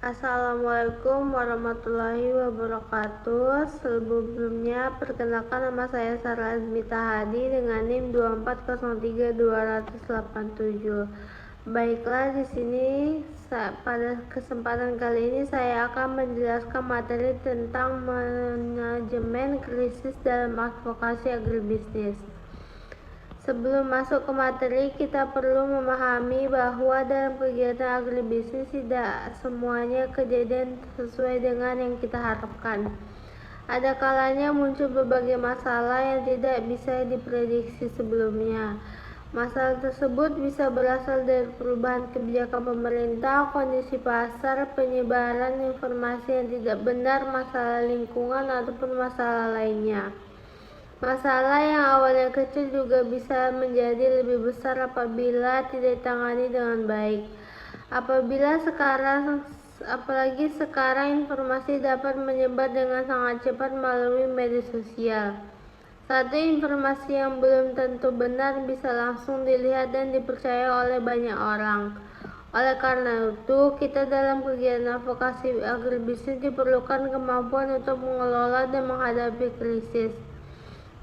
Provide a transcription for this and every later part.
Assalamualaikum warahmatullahi wabarakatuh. Sebelumnya, perkenalkan nama saya Sarah Azmita Hadi dengan NIM 2403287. Baiklah, di sini pada kesempatan kali ini saya akan menjelaskan materi tentang manajemen krisis dalam advokasi agribisnis. Sebelum masuk ke materi, kita perlu memahami bahwa dalam kegiatan agribisnis tidak semuanya kejadian sesuai dengan yang kita harapkan. Ada kalanya muncul berbagai masalah yang tidak bisa diprediksi sebelumnya. Masalah tersebut bisa berasal dari perubahan kebijakan pemerintah, kondisi pasar, penyebaran informasi yang tidak benar, masalah lingkungan, ataupun masalah lainnya. Masalah yang awalnya kecil juga bisa menjadi lebih besar apabila tidak ditangani dengan baik. Apalagi sekarang informasi dapat menyebar dengan sangat cepat melalui media sosial. Satu informasi yang belum tentu benar bisa langsung dilihat dan dipercaya oleh banyak orang. Oleh karena itu, kita dalam kegiatan advokasi agribisnis diperlukan kemampuan untuk mengelola dan menghadapi krisis.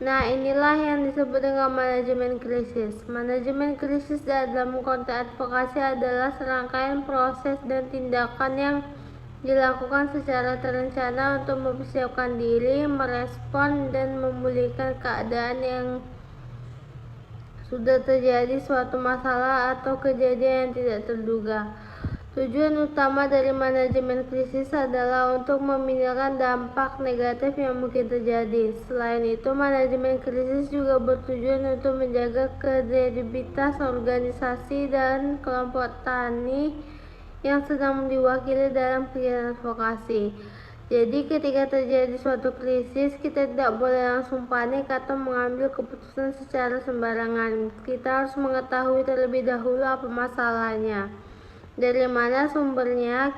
Nah, inilah yang disebut dengan manajemen krisis. Manajemen krisis dalam konteks advokasi adalah serangkaian proses dan tindakan yang dilakukan secara terencana untuk mempersiapkan diri, merespon, dan memulihkan keadaan yang sudah terjadi suatu masalah atau kejadian yang tidak terduga. Tujuan utama dari manajemen krisis adalah untuk meminimalkan dampak negatif yang mungkin terjadi. Selain itu, manajemen krisis juga bertujuan untuk menjaga kredibilitas organisasi dan kelompok tani yang sedang diwakili dalam kegiatan advokasi. Jadi ketika terjadi suatu krisis, kita tidak boleh langsung panik atau mengambil keputusan secara sembarangan. Kita harus mengetahui terlebih dahulu apa masalahnya, dari mana sumbernya,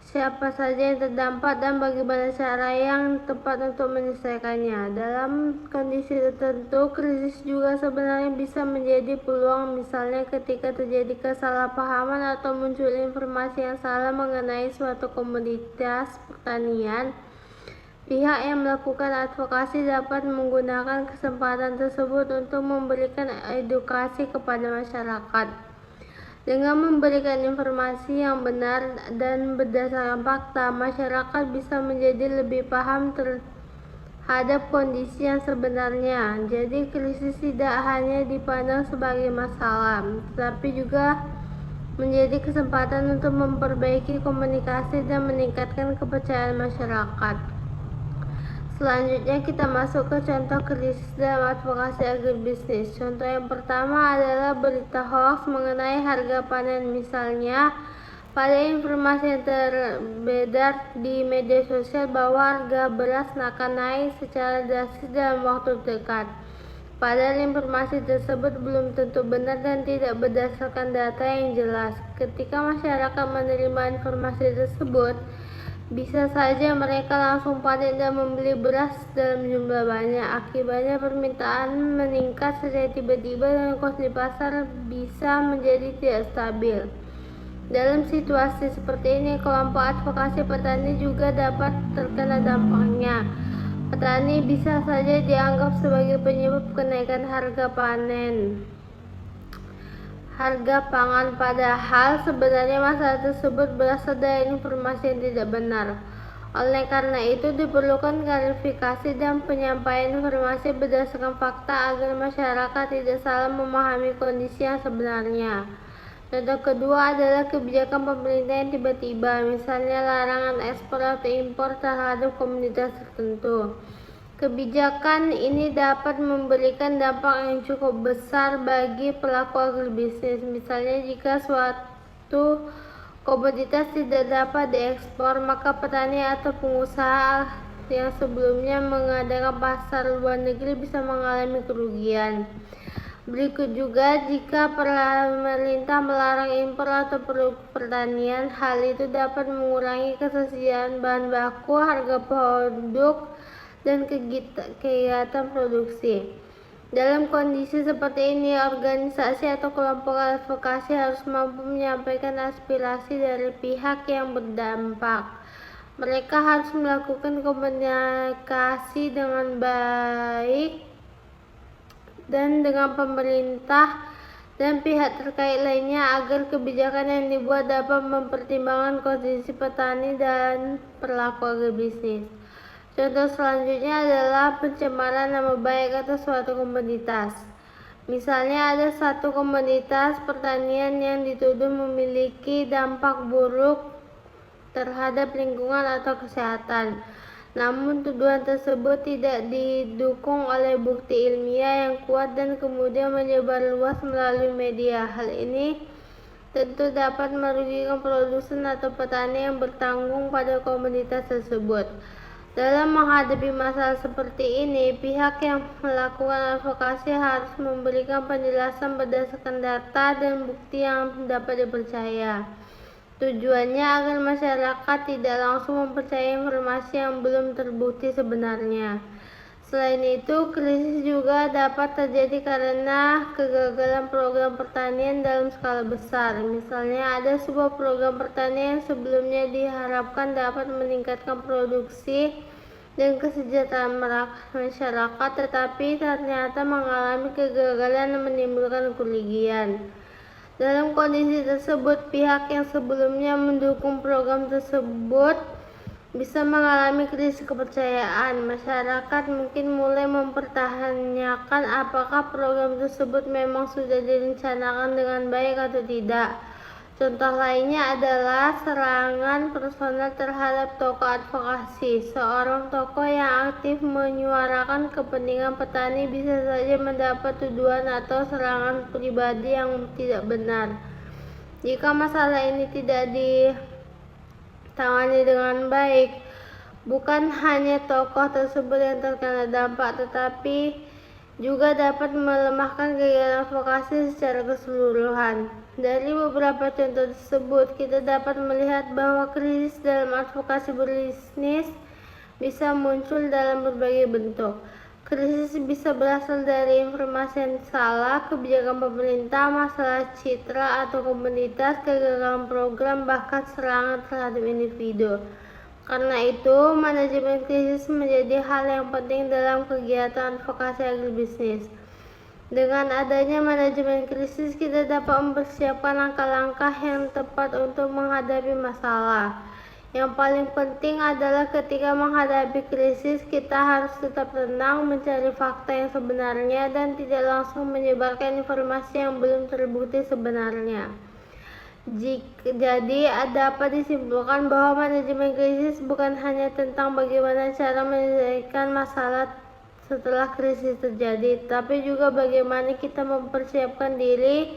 siapa saja yang terdampak, dan bagaimana cara yang tepat untuk menyelesaikannya. Dalam kondisi tertentu, krisis juga sebenarnya bisa menjadi peluang, misalnya ketika terjadi kesalahpahaman atau muncul informasi yang salah mengenai suatu komoditas pertanian. Pihak yang melakukan advokasi dapat menggunakan kesempatan tersebut untuk memberikan edukasi kepada masyarakat. Dengan memberikan informasi yang benar dan berdasarkan fakta, masyarakat bisa menjadi lebih paham terhadap kondisi yang sebenarnya. Jadi krisis tidak hanya dipandang sebagai masalah, tetapi juga menjadi kesempatan untuk memperbaiki komunikasi dan meningkatkan kepercayaan masyarakat. Selanjutnya kita masuk ke contoh krisis dalam advokasi agribisnis. Contoh yang pertama adalah berita hoax mengenai harga panen. Misalnya, pada informasi yang terberedar di media sosial bahwa harga beras akan naik secara drastis dalam waktu dekat. Padahal informasi tersebut belum tentu benar dan tidak berdasarkan data yang jelas. Ketika masyarakat menerima informasi tersebut, bisa saja mereka langsung panik dan membeli beras dalam jumlah banyak. Akibatnya permintaan meningkat secara tiba-tiba dan kos di pasar bisa menjadi tidak stabil. Dalam situasi seperti ini, kelompok advokasi petani juga dapat terkena dampaknya. Petani bisa saja dianggap sebagai penyebab kenaikan harga pangan, padahal sebenarnya masalah tersebut berasal dari informasi yang tidak benar. Oleh karena itu, diperlukan klarifikasi dan penyampaian informasi berdasarkan fakta agar masyarakat tidak salah memahami kondisi yang sebenarnya. Contoh kedua adalah kebijakan pemerintah yang tiba-tiba, misalnya larangan ekspor atau impor terhadap komoditas tertentu. Kebijakan ini dapat memberikan dampak yang cukup besar bagi pelaku agribisnis. Misalnya, jika suatu komoditas tidak dapat diekspor, maka petani atau pengusaha yang sebelumnya mengadakan pasar luar negeri bisa mengalami kerugian. Berikut juga, jika pemerintah melarang impor atau produk pertanian, hal itu dapat mengurangi ketersediaan bahan baku, harga produk, dan kegiatan produksi. Dalam kondisi seperti ini, organisasi atau kelompok advokasi harus mampu menyampaikan aspirasi dari pihak yang berdampak. Mereka harus melakukan komunikasi dengan baik dan dengan pemerintah dan pihak terkait lainnya agar kebijakan yang dibuat dapat mempertimbangkan kondisi petani dan perilaku agribisnis. Contoh selanjutnya adalah pencemaran nama baik atas suatu komoditas. Misalnya ada satu komoditas pertanian yang dituduh memiliki dampak buruk terhadap lingkungan atau kesehatan. Namun tuduhan tersebut tidak didukung oleh bukti ilmiah yang kuat dan kemudian menyebar luas melalui media. Hal ini tentu dapat merugikan produsen atau petani yang bertanggung pada komoditas tersebut. Dalam menghadapi masalah seperti ini, pihak yang melakukan advokasi harus memberikan penjelasan berdasarkan data dan bukti yang dapat dipercaya. Tujuannya agar masyarakat tidak langsung mempercayai informasi yang belum terbukti sebenarnya. Selain itu, krisis juga dapat terjadi karena kegagalan program pertanian dalam skala besar. Misalnya, ada sebuah program pertanian yang sebelumnya diharapkan dapat meningkatkan produksi dan kesejahteraan masyarakat, tetapi ternyata mengalami kegagalan dan menimbulkan kerugian. Dalam kondisi tersebut, pihak yang sebelumnya mendukung program tersebut bisa mengalami krisis kepercayaan. Masyarakat mungkin mulai mempertanyakan apakah program tersebut memang sudah direncanakan dengan baik atau tidak. Contoh lainnya adalah serangan personal terhadap tokoh advokasi. Seorang tokoh yang aktif menyuarakan kepentingan petani bisa saja mendapat tuduhan atau serangan pribadi yang tidak benar. Jika masalah ini tidak ditangani dengan baik, bukan hanya tokoh tersebut yang terkena dampak, tetapi juga dapat melemahkan kegiatan advokasi secara keseluruhan. Dari beberapa contoh tersebut, kita dapat melihat bahwa krisis dalam advokasi bisnis bisa muncul dalam berbagai bentuk. Krisis bisa berasal dari informasi yang salah, kebijakan pemerintah, masalah citra atau komunitas, kegagalan program, bahkan serangan terhadap individu. Karena itu, manajemen krisis menjadi hal yang penting dalam kegiatan advokasi agribisnis. Dengan adanya manajemen krisis, kita dapat mempersiapkan langkah-langkah yang tepat untuk menghadapi masalah. Yang paling penting adalah ketika menghadapi krisis, kita harus tetap tenang, mencari fakta yang sebenarnya, dan tidak langsung menyebarkan informasi yang belum terbukti sebenarnya. Jadi dapat disimpulkan bahwa manajemen krisis bukan hanya tentang bagaimana cara menyelesaikan masalah setelah krisis terjadi, tapi juga bagaimana kita mempersiapkan diri,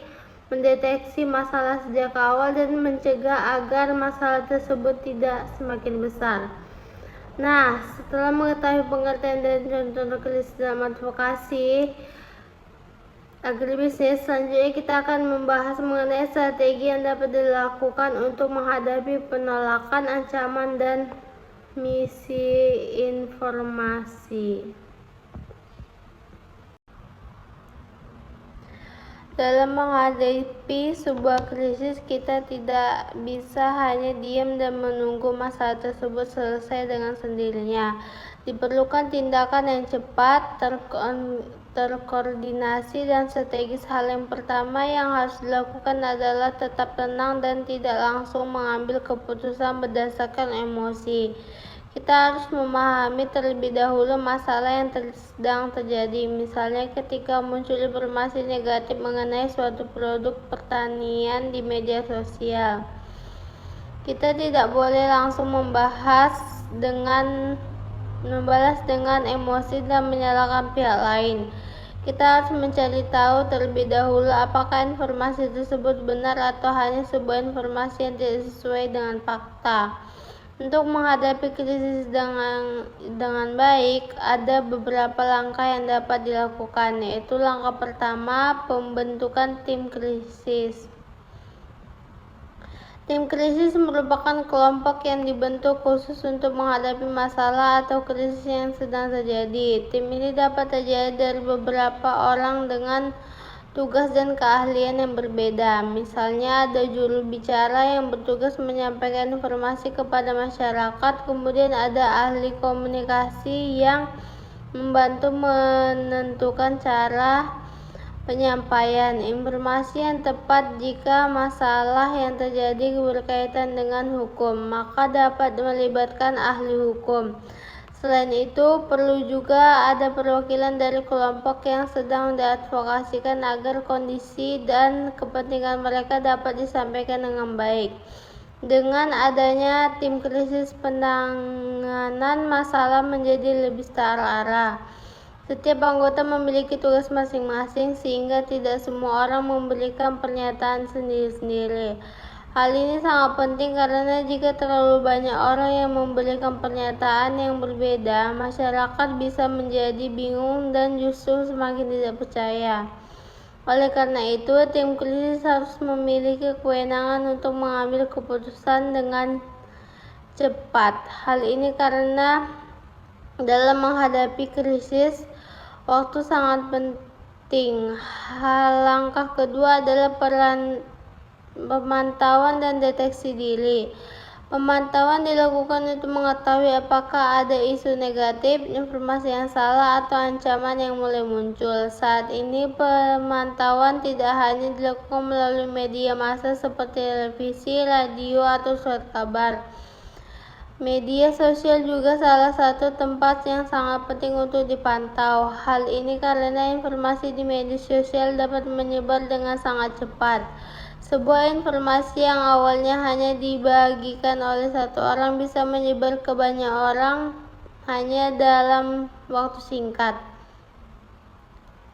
mendeteksi masalah sejak awal, dan mencegah agar masalah tersebut tidak semakin besar. Nah, setelah mengetahui pengertian dan contoh krisis dalam advokasi agribisnis, selanjutnya kita akan membahas mengenai strategi yang dapat dilakukan untuk menghadapi penolakan, ancaman, dan misinformasi. Dalam menghadapi sebuah krisis, kita tidak bisa hanya diam dan menunggu masalah tersebut selesai dengan sendirinya. Diperlukan tindakan yang cepat, terkoordinasi, dan strategis. Hal yang pertama yang harus dilakukan adalah tetap tenang dan tidak langsung mengambil keputusan berdasarkan emosi. Kita harus memahami terlebih dahulu masalah yang sedang terjadi. Misalnya ketika muncul informasi negatif mengenai suatu produk pertanian di media sosial, kita tidak boleh langsung membalas dengan emosi dan menyalahkan pihak lain. Kita harus mencari tahu terlebih dahulu apakah informasi tersebut benar atau hanya sebuah informasi yang tidak sesuai dengan fakta. Untuk menghadapi krisis dengan baik, ada beberapa langkah yang dapat dilakukan, yaitu langkah pertama, pembentukan tim krisis. Tim krisis merupakan kelompok yang dibentuk khusus untuk menghadapi masalah atau krisis yang sedang terjadi. Tim ini dapat terdiri dari beberapa orang dengan tugas dan keahlian yang berbeda. Misalnya ada juru bicara yang bertugas menyampaikan informasi kepada masyarakat, kemudian ada ahli komunikasi yang membantu menentukan cara penyampaian informasi yang tepat. Jika masalah yang terjadi berkaitan dengan hukum, maka dapat melibatkan ahli hukum. Selain itu, perlu juga ada perwakilan dari kelompok yang sedang diadvokasikan agar kondisi dan kepentingan mereka dapat disampaikan dengan baik. Dengan adanya tim krisis, penanganan masalah menjadi lebih terarah. Setiap anggota memiliki tugas masing-masing sehingga tidak semua orang memberikan pernyataan sendiri-sendiri. Hal ini sangat penting karena jika terlalu banyak orang yang memberikan pernyataan yang berbeda, masyarakat bisa menjadi bingung dan justru semakin tidak percaya. Oleh karena itu, tim krisis harus memiliki kewenangan untuk mengambil keputusan dengan cepat. Hal ini karena dalam menghadapi krisis, waktu sangat penting. Langkah kedua adalah pemantauan dan deteksi diri. Pemantauan dilakukan untuk mengetahui apakah ada isu negatif, informasi yang salah, atau ancaman yang mulai muncul. Saat ini, pemantauan tidak hanya dilakukan melalui media massa seperti televisi, radio, atau surat kabar. Media sosial juga salah satu tempat yang sangat penting untuk dipantau. Hal ini karena informasi di media sosial dapat menyebar dengan sangat cepat. Sebuah informasi yang awalnya hanya dibagikan oleh satu orang bisa menyebar ke banyak orang hanya dalam waktu singkat.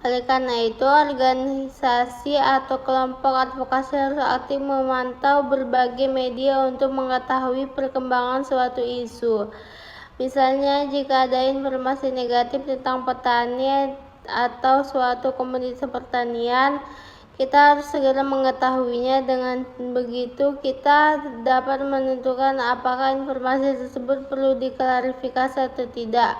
Oleh karena itu, organisasi atau kelompok advokasi harus aktif memantau berbagai media untuk mengetahui perkembangan suatu isu. Misalnya, jika ada informasi negatif tentang petani atau suatu komoditas pertanian, kita harus segera mengetahuinya. Dengan begitu, kita dapat menentukan apakah informasi tersebut perlu diklarifikasi atau tidak.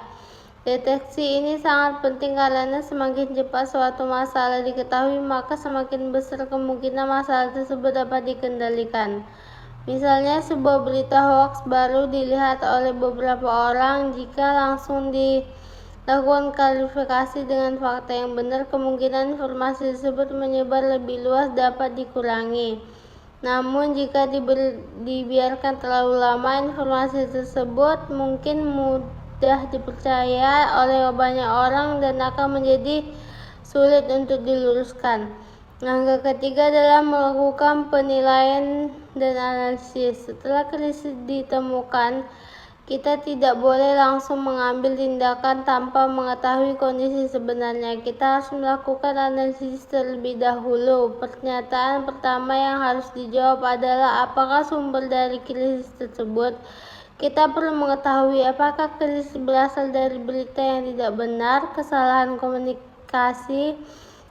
Deteksi ini sangat penting karena semakin cepat suatu masalah diketahui, maka semakin besar kemungkinan masalah tersebut dapat dikendalikan. Misalnya, sebuah berita hoaks baru dilihat oleh beberapa orang. Jika langsung dilakukan klarifikasi dengan fakta yang benar, kemungkinan informasi tersebut menyebar lebih luas dapat dikurangi. Namun, jika dibiarkan terlalu lama, informasi tersebut mungkin mudah dipercaya oleh banyak orang dan akan menjadi sulit untuk diluruskan. Langkah ketiga adalah melakukan penilaian dan analisis. Setelah krisis ditemukan, kita tidak boleh langsung mengambil tindakan tanpa mengetahui kondisi sebenarnya. Kita harus melakukan analisis terlebih dahulu. Pernyataan pertama yang harus dijawab adalah apakah sumber dari krisis tersebut. Kita perlu mengetahui apakah krisis berasal dari berita yang tidak benar, kesalahan komunikasi,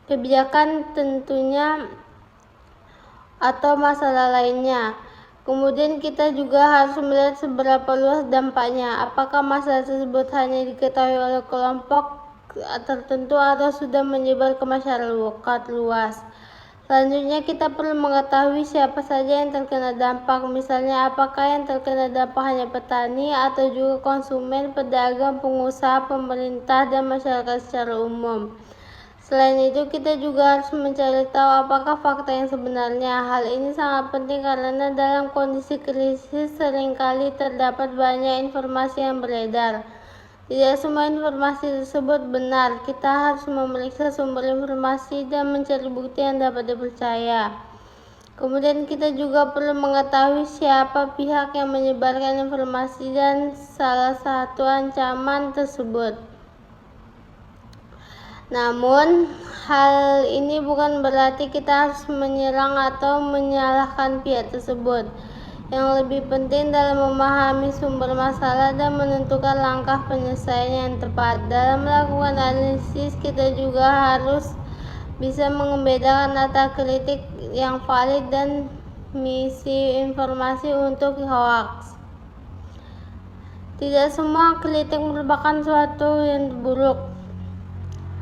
kebijakan tentunya, atau masalah lainnya. Kemudian kita juga harus melihat seberapa luas dampaknya. Apakah masalah tersebut hanya diketahui oleh kelompok tertentu atau sudah menyebar ke masyarakat luas. Selanjutnya, kita perlu mengetahui siapa saja yang terkena dampak. Misalnya, apakah yang terkena dampak hanya petani atau juga konsumen, pedagang, pengusaha, pemerintah, dan masyarakat secara umum. Selain itu, kita juga harus mencari tahu apakah fakta yang sebenarnya. Hal ini sangat penting karena dalam kondisi krisis seringkali terdapat banyak informasi yang beredar. Tidak semua informasi tersebut benar. Kita harus memeriksa sumber informasi dan mencari bukti yang dapat dipercaya. Kemudian kita juga perlu mengetahui siapa pihak yang menyebarkan informasi dan salah satu ancaman tersebut. Namun, hal ini bukan berarti kita harus menyerang atau menyalahkan pihak tersebut. Yang lebih penting dalam memahami sumber masalah dan menentukan langkah penyelesaian yang tepat. Dalam melakukan analisis, kita juga harus bisa membedakan antara kritik yang valid dan misinformasi untuk hoax. Tidak semua kritik merupakan suatu yang buruk.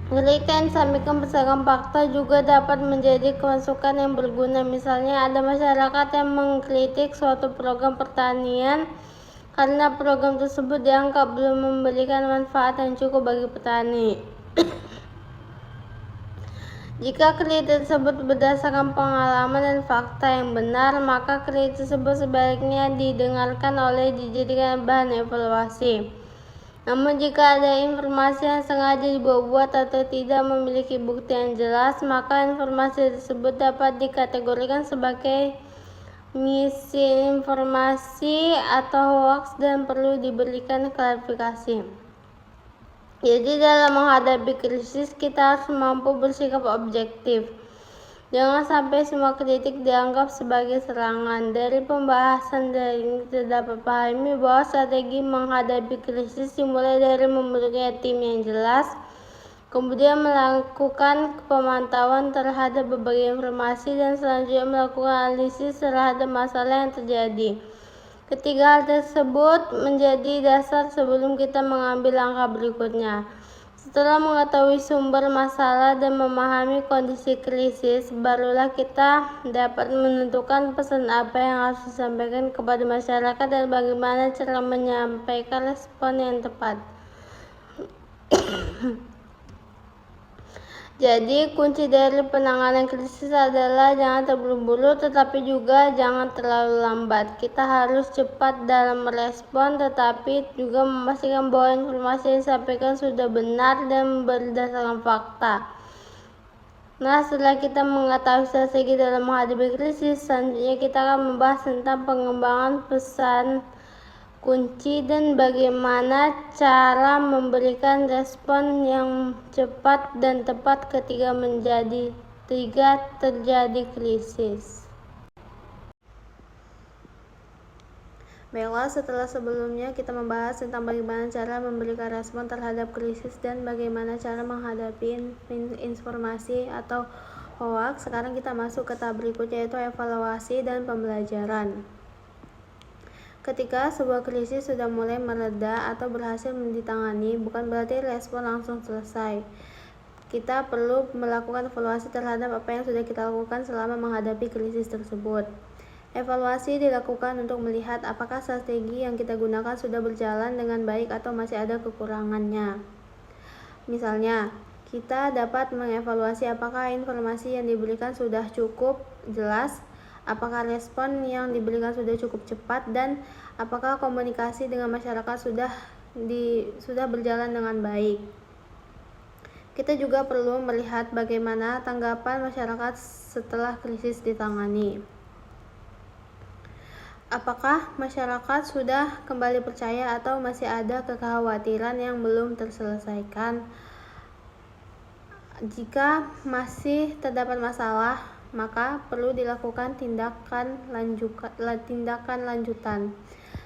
Kritik yang disampaikan berdasarkan fakta juga dapat menjadi masukan yang berguna. Misalnya, ada masyarakat yang mengkritik suatu program pertanian karena program tersebut dianggap belum memberikan manfaat yang cukup bagi petani. Jika kritik tersebut berdasarkan pengalaman dan fakta yang benar, maka kritik tersebut sebaiknya didengarkan oleh dijadikan bahan evaluasi. Namun jika ada informasi yang sengaja dibuat-buat atau tidak memiliki bukti yang jelas, maka informasi tersebut dapat dikategorikan sebagai misinformasi atau hoax dan perlu diberikan klarifikasi. Jadi dalam menghadapi krisis kita harus mampu bersikap objektif. Jangan sampai semua kritik dianggap sebagai serangan. Dari pembahasan ini kita dapat pahami bahwa strategi menghadapi krisis dimulai dari membentuknya tim yang jelas, kemudian melakukan pemantauan terhadap berbagai informasi, dan selanjutnya melakukan analisis terhadap masalah yang terjadi. Ketiga hal tersebut menjadi dasar sebelum kita mengambil langkah berikutnya. Setelah mengetahui sumber masalah dan memahami kondisi krisis, barulah kita dapat menentukan pesan apa yang harus disampaikan kepada masyarakat dan bagaimana cara menyampaikan respon yang tepat. Jadi kunci dari penanganan krisis adalah jangan terburu-buru tetapi juga jangan terlalu lambat. Kita harus cepat dalam merespon tetapi juga memastikan bahwa informasi yang disampaikan sudah benar dan berdasarkan fakta. Nah, setelah kita mengetahui strategi dalam menghadapi krisis, selanjutnya kita akan membahas tentang pengembangan pesan kunci dan bagaimana cara memberikan respon yang cepat dan tepat ketika terjadi krisis. Baiklah, setelah sebelumnya kita membahas tentang bagaimana cara memberikan respon terhadap krisis dan bagaimana cara menghadapi informasi atau hoax, sekarang kita masuk ke tahap berikutnya, yaitu evaluasi dan pembelajaran. Ketika sebuah krisis sudah mulai mereda atau berhasil ditangani, bukan berarti respon langsung selesai. Kita perlu melakukan evaluasi terhadap apa yang sudah kita lakukan selama menghadapi krisis tersebut. Evaluasi dilakukan untuk melihat apakah strategi yang kita gunakan sudah berjalan dengan baik atau masih ada kekurangannya. Misalnya, kita dapat mengevaluasi apakah informasi yang diberikan sudah cukup jelas, apakah respon yang diberikan sudah cukup cepat, dan apakah komunikasi dengan masyarakat sudah berjalan dengan baik. Kita juga perlu melihat bagaimana tanggapan masyarakat setelah krisis ditangani. Apakah masyarakat sudah kembali percaya atau masih ada kekhawatiran yang belum terselesaikan? Jika masih terdapat masalah, maka perlu dilakukan tindakan lanjutan.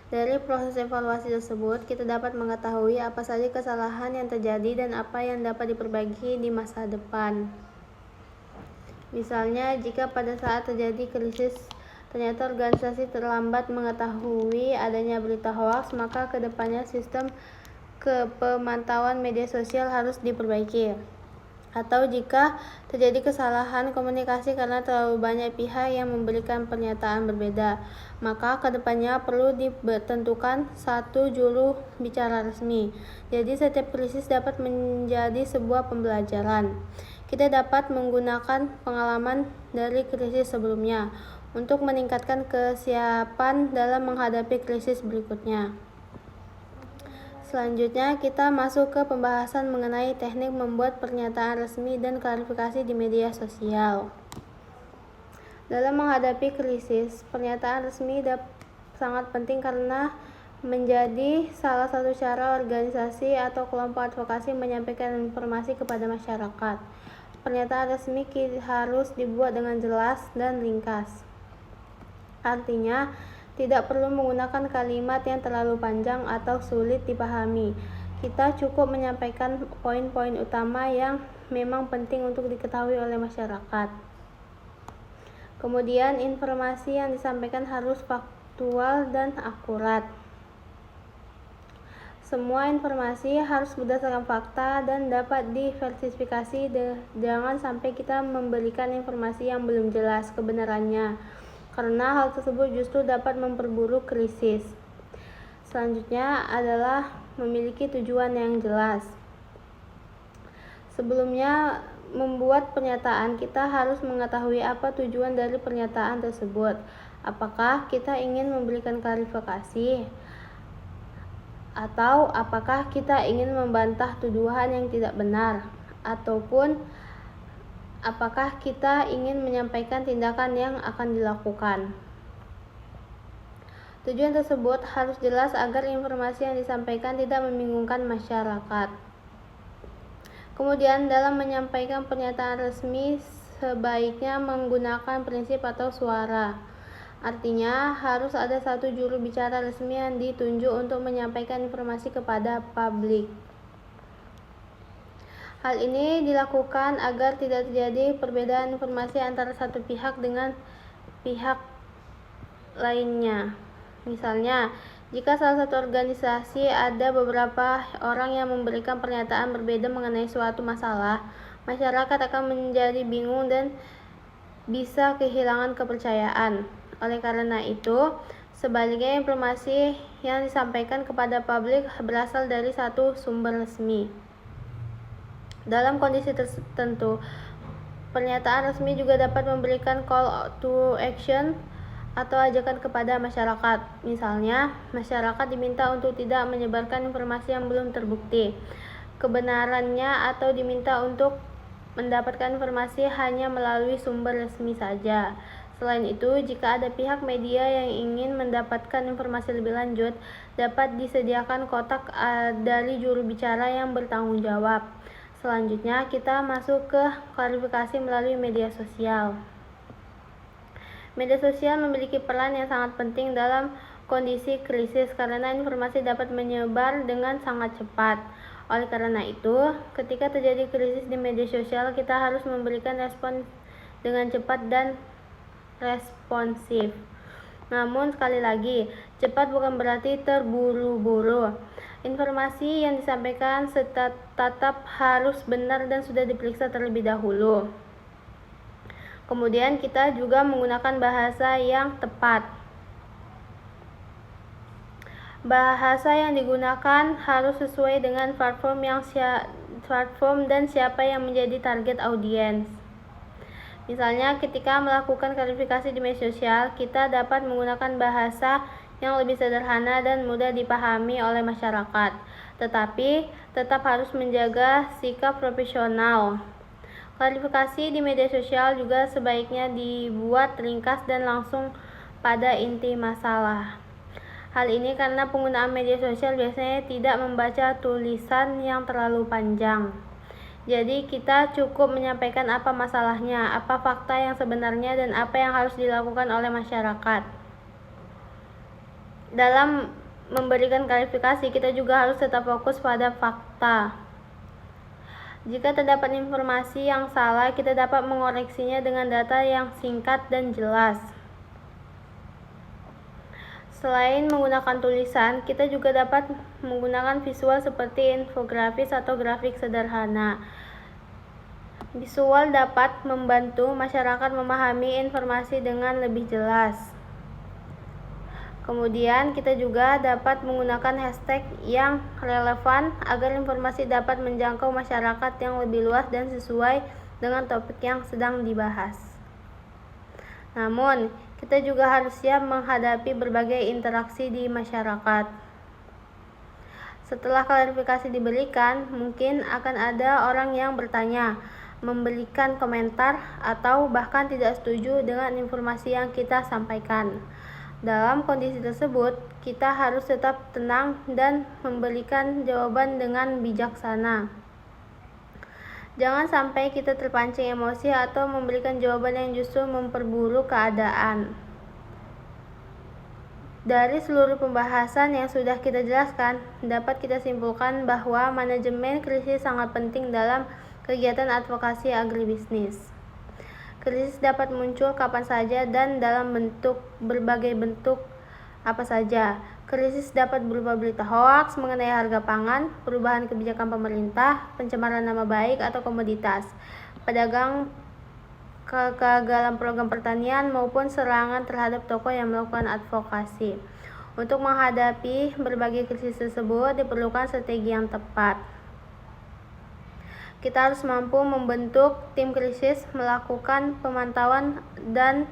Dari proses evaluasi tersebut, kita dapat mengetahui apa saja kesalahan yang terjadi dan apa yang dapat diperbaiki di masa depan. Misalnya, jika pada saat terjadi krisis ternyata organisasi terlambat mengetahui adanya berita hoaks, maka kedepannya sistem pemantauan media sosial harus diperbaiki. Atau jika terjadi kesalahan komunikasi karena terlalu banyak pihak yang memberikan pernyataan berbeda, maka kedepannya perlu ditentukan satu juru bicara resmi. Jadi setiap krisis dapat menjadi sebuah pembelajaran. Kita dapat menggunakan pengalaman dari krisis sebelumnya untuk meningkatkan kesiapan dalam menghadapi krisis berikutnya. Selanjutnya, kita masuk ke pembahasan mengenai teknik membuat pernyataan resmi dan klarifikasi di media sosial. Dalam menghadapi krisis, pernyataan resmi sangat penting karena menjadi salah satu cara organisasi atau kelompok advokasi menyampaikan informasi kepada masyarakat. Pernyataan resmi harus dibuat dengan jelas dan ringkas. Artinya, tidak perlu menggunakan kalimat yang terlalu panjang atau sulit dipahami. Kita cukup menyampaikan poin-poin utama yang memang penting untuk diketahui oleh masyarakat. Kemudian, informasi yang disampaikan harus faktual dan akurat. Semua informasi harus berdasarkan fakta dan dapat diverifikasi. Jangan sampai kita memberikan informasi yang belum jelas kebenarannya, karena hal tersebut justru dapat memperburuk krisis. Selanjutnya adalah memiliki tujuan yang jelas. Sebelumnya membuat pernyataan, kita harus mengetahui apa tujuan dari pernyataan tersebut. Apakah kita ingin memberikan klarifikasi, atau apakah kita ingin membantah tuduhan yang tidak benar, ataupun apakah kita ingin menyampaikan tindakan yang akan dilakukan. Tujuan tersebut harus jelas agar informasi yang disampaikan tidak membingungkan masyarakat. Kemudian, dalam menyampaikan pernyataan resmi, sebaiknya menggunakan prinsip atau suara. Artinya, harus ada satu juru bicara resmi yang ditunjuk untuk menyampaikan informasi kepada publik. Hal ini dilakukan agar tidak terjadi perbedaan informasi antara satu pihak dengan pihak lainnya. Misalnya, jika salah satu organisasi ada beberapa orang yang memberikan pernyataan berbeda mengenai suatu masalah, masyarakat akan menjadi bingung dan bisa kehilangan kepercayaan. Oleh karena itu, sebaliknya informasi yang disampaikan kepada publik berasal dari satu sumber resmi. Dalam kondisi tertentu, pernyataan resmi juga dapat memberikan call to action atau ajakan kepada masyarakat. Misalnya, masyarakat diminta untuk tidak menyebarkan informasi yang belum terbukti kebenarannya, atau diminta untuk mendapatkan informasi hanya melalui sumber resmi saja. Selain itu, jika ada pihak media yang ingin mendapatkan informasi lebih lanjut, dapat disediakan kotak dari juru bicara yang bertanggung jawab. Selanjutnya, kita masuk ke klarifikasi melalui media sosial. Media sosial memiliki peran yang sangat penting dalam kondisi krisis karena informasi dapat menyebar dengan sangat cepat. Oleh karena itu, ketika terjadi krisis di media sosial, kita harus memberikan respon dengan cepat dan responsif. Namun sekali lagi, cepat bukan berarti terburu-buru. Informasi yang disampaikan tetap harus benar dan sudah diperiksa terlebih dahulu. Kemudian kita juga menggunakan bahasa yang tepat. Bahasa yang digunakan harus sesuai dengan platform dan siapa yang menjadi target audiens. Misalnya, ketika melakukan klarifikasi di media sosial, kita dapat menggunakan bahasa yang lebih sederhana dan mudah dipahami oleh masyarakat, tetapi tetap harus menjaga sikap profesional. Klarifikasi di media sosial juga sebaiknya dibuat ringkas dan langsung pada inti masalah. Hal ini karena penggunaan media sosial biasanya tidak membaca tulisan yang terlalu panjang. Jadi kita cukup menyampaikan apa masalahnya, apa fakta yang sebenarnya, dan apa yang harus dilakukan oleh masyarakat. Dalam memberikan klarifikasi, kita juga harus tetap fokus pada fakta. Jika terdapat informasi yang salah, kita dapat mengoreksinya dengan data yang singkat dan jelas. Selain menggunakan tulisan, kita juga dapat menggunakan visual seperti infografis atau grafik sederhana. Visual dapat membantu masyarakat memahami informasi dengan lebih jelas. Kemudian kita juga dapat menggunakan hashtag yang relevan agar informasi dapat menjangkau masyarakat yang lebih luas dan sesuai dengan topik yang sedang dibahas. Namun, kita juga harus siap menghadapi berbagai interaksi di masyarakat. Setelah klarifikasi diberikan, mungkin akan ada orang yang bertanya, memberikan komentar, atau bahkan tidak setuju dengan informasi yang kita sampaikan. Dalam kondisi tersebut, kita harus tetap tenang dan memberikan jawaban dengan bijaksana. Jangan sampai kita terpancing emosi atau memberikan jawaban yang justru memperburuk keadaan. Dari seluruh pembahasan yang sudah kita jelaskan, dapat kita simpulkan bahwa manajemen krisis sangat penting dalam kegiatan advokasi agribisnis. Krisis dapat muncul kapan saja dan dalam berbagai bentuk apa saja. Krisis dapat berupa berita hoaks mengenai harga pangan, perubahan kebijakan pemerintah, pencemaran nama baik atau komoditas, pedagang, kegagalan program pertanian, maupun serangan terhadap tokoh yang melakukan advokasi. Untuk menghadapi berbagai krisis tersebut diperlukan strategi yang tepat. Kita harus mampu membentuk tim krisis, melakukan pemantauan dan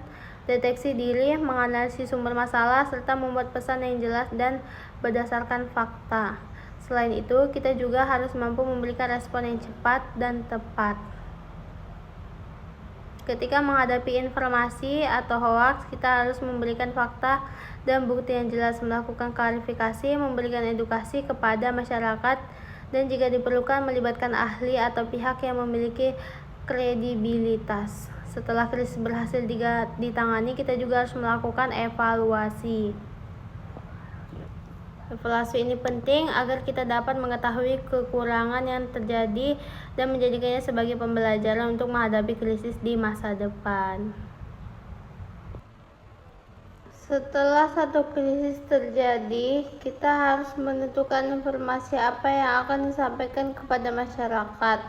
deteksi diri, menganalisis sumber masalah, serta membuat pesan yang jelas dan berdasarkan fakta. Selain itu, kita juga harus mampu memberikan respon yang cepat dan tepat. Ketika menghadapi informasi atau hoaks, kita harus memberikan fakta dan bukti yang jelas, melakukan klarifikasi, memberikan edukasi kepada masyarakat, dan jika diperlukan melibatkan ahli atau pihak yang memiliki kredibilitas. Setelah krisis berhasil ditangani, kita juga harus melakukan evaluasi. Evaluasi ini penting agar kita dapat mengetahui kekurangan yang terjadi dan menjadikannya sebagai pembelajaran untuk menghadapi krisis di masa depan. Setelah satu krisis terjadi, kita harus menentukan informasi apa yang akan disampaikan kepada masyarakat.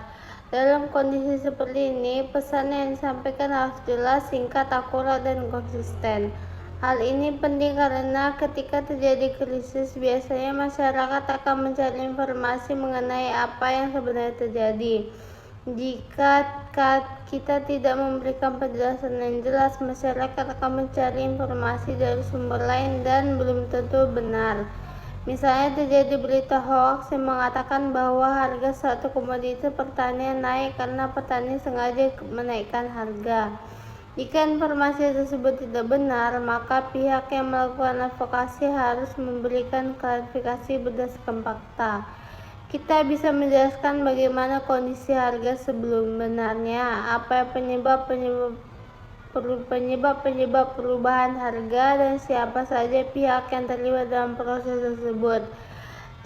Dalam kondisi seperti ini, pesan yang disampaikan harus jelas, singkat, akurat, dan konsisten. Hal ini penting karena ketika terjadi krisis, biasanya masyarakat akan mencari informasi mengenai apa yang sebenarnya terjadi. Jika kita tidak memberikan penjelasan yang jelas, masyarakat akan mencari informasi dari sumber lain dan belum tentu benar. Misalnya terjadi berita hoaks yang mengatakan bahwa harga suatu komoditas pertanian naik karena petani sengaja menaikkan harga. Jika informasi tersebut tidak benar, maka pihak yang melakukan advokasi harus memberikan klarifikasi berdasarkan fakta. Kita bisa menjelaskan bagaimana kondisi harga sebenarnya, apa penyebab perubahan harga, dan siapa saja pihak yang terlibat dalam proses tersebut.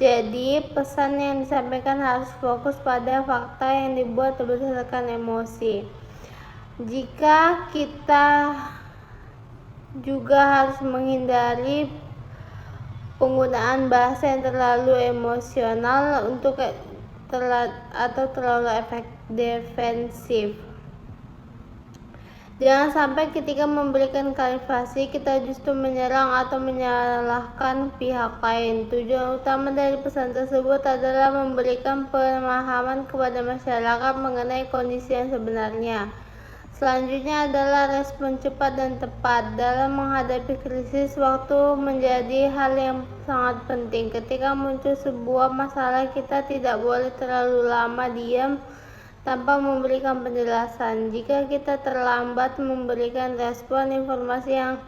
Jadi, pesan yang disampaikan harus fokus pada fakta yang dibuat berdasarkan emosi. Jika kita juga harus menghindari penggunaan bahasa yang terlalu emosional atau terlalu defensif. Jangan sampai ketika memberikan klarifikasi kita justru menyerang atau menyalahkan pihak lain. Tujuan utama dari pesan tersebut adalah memberikan pemahaman kepada masyarakat mengenai kondisi yang sebenarnya. Selanjutnya adalah respon cepat dan tepat. Dalam menghadapi krisis, waktu menjadi hal yang sangat penting. Ketika muncul sebuah masalah, kita tidak boleh terlalu lama diam tanpa memberikan penjelasan. Jika kita terlambat memberikan respon, informasi yang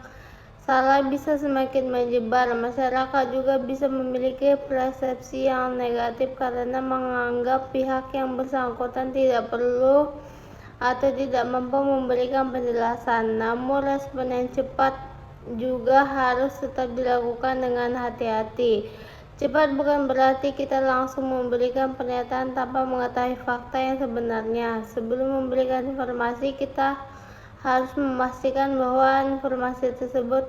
salah bisa semakin menyebar. Masyarakat juga bisa memiliki persepsi yang negatif karena menganggap pihak yang bersangkutan tidak perlu atau tidak mampu memberikan penjelasan. Namun respon yang cepat juga harus tetap dilakukan dengan hati-hati. Cepat bukan berarti kita langsung memberikan pernyataan tanpa mengetahui fakta yang sebenarnya. Sebelum memberikan informasi, kita harus memastikan bahwa informasi tersebut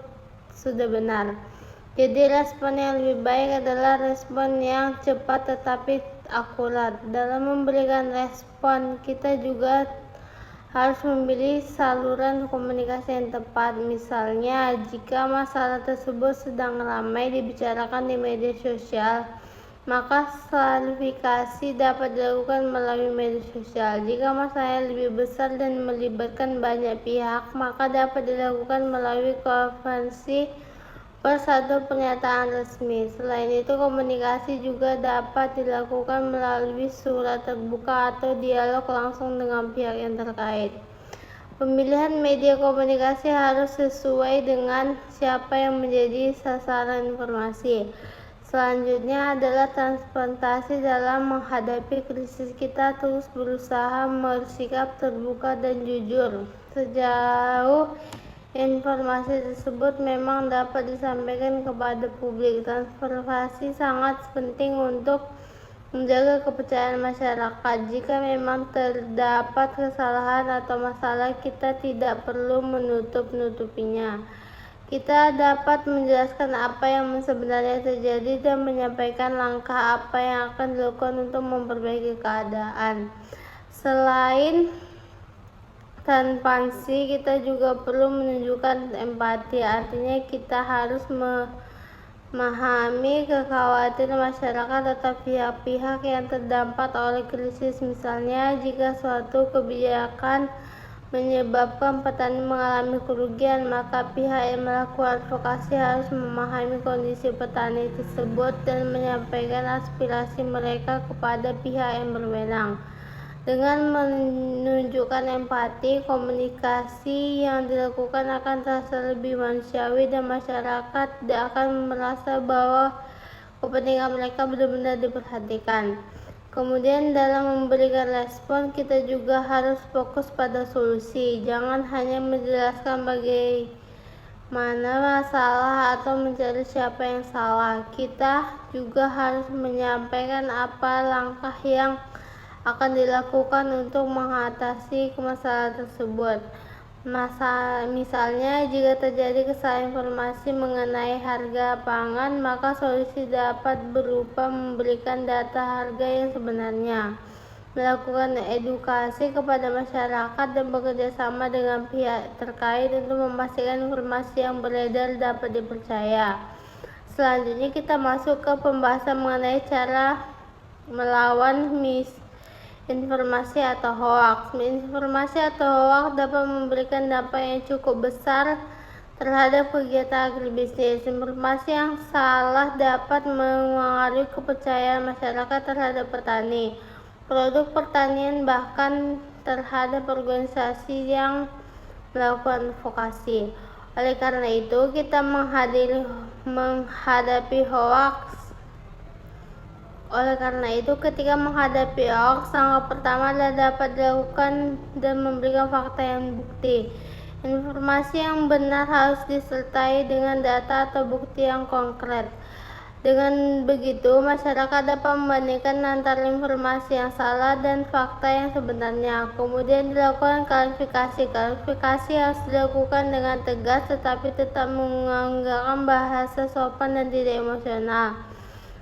sudah benar. Jadi respon yang lebih baik adalah respon yang cepat tetapi akurat. Dalam memberikan respon, kita juga harus memilih saluran komunikasi yang tepat. Misalnya, jika masalah tersebut sedang ramai dibicarakan di media sosial, maka klarifikasi dapat dilakukan melalui media sosial. Jika masalahnya lebih besar dan melibatkan banyak pihak, maka dapat dilakukan melalui konferensi pers atau pernyataan resmi. Selain itu, komunikasi juga dapat dilakukan melalui surat terbuka atau dialog langsung dengan pihak yang terkait. Pemilihan media komunikasi harus sesuai dengan siapa yang menjadi sasaran informasi. Selanjutnya adalah transparansi. Dalam menghadapi krisis, kita terus berusaha bersikap terbuka dan jujur. Sejauh informasi tersebut memang dapat disampaikan kepada publik, transparansi sangat penting untuk menjaga kepercayaan masyarakat. Jika memang terdapat kesalahan atau masalah, kita tidak perlu menutup-nutupinya. Kita dapat menjelaskan apa yang sebenarnya terjadi dan menyampaikan langkah apa yang akan dilakukan untuk memperbaiki keadaan. Selain toleransi, kita juga perlu menunjukkan empati. Artinya kita harus memahami kekhawatiran masyarakat atau pihak-pihak yang terdampak oleh krisis. Misalnya, jika suatu kebijakan menyebabkan petani mengalami kerugian, maka pihak yang melakukan advokasi harus memahami kondisi petani tersebut dan menyampaikan aspirasi mereka kepada pihak yang berwenang. Dengan menunjukkan empati, komunikasi yang dilakukan akan terasa lebih manusiawi dan masyarakat akan merasa bahwa kepentingan mereka benar-benar diperhatikan. Kemudian dalam memberikan respon, kita juga harus fokus pada solusi. Jangan hanya menjelaskan bagaimana masalah atau mencari siapa yang salah. Kita juga harus menyampaikan apa langkah yang akan dilakukan untuk mengatasi masalah tersebut. Misalnya, jika terjadi kesalahan informasi mengenai harga pangan, maka solusi dapat berupa memberikan data harga yang sebenarnya, melakukan edukasi kepada masyarakat, dan bekerja sama dengan pihak terkait untuk memastikan informasi yang beredar dapat dipercaya. Selanjutnya kita masuk ke pembahasan mengenai cara melawan informasi atau hoaks. Informasi atau hoaks dapat memberikan dampak yang cukup besar terhadap kegiatan agribisnis. Informasi yang salah dapat mengaruhi kepercayaan masyarakat terhadap petani, produk pertanian, bahkan terhadap organisasi yang melakukan advokasi. Oleh karena itu, kita menghadapi hoaks. Ketika menghadapi hoaks, langkah pertama adalah dapat dilakukan dan memberikan fakta yang bukti. Informasi yang benar harus disertai dengan data atau bukti yang konkret. Dengan begitu, masyarakat dapat membandingkan antara informasi yang salah dan fakta yang sebenarnya. Kemudian dilakukan klarifikasi. Klarifikasi harus dilakukan dengan tegas tetapi tetap menggunakan bahasa sopan dan tidak emosional.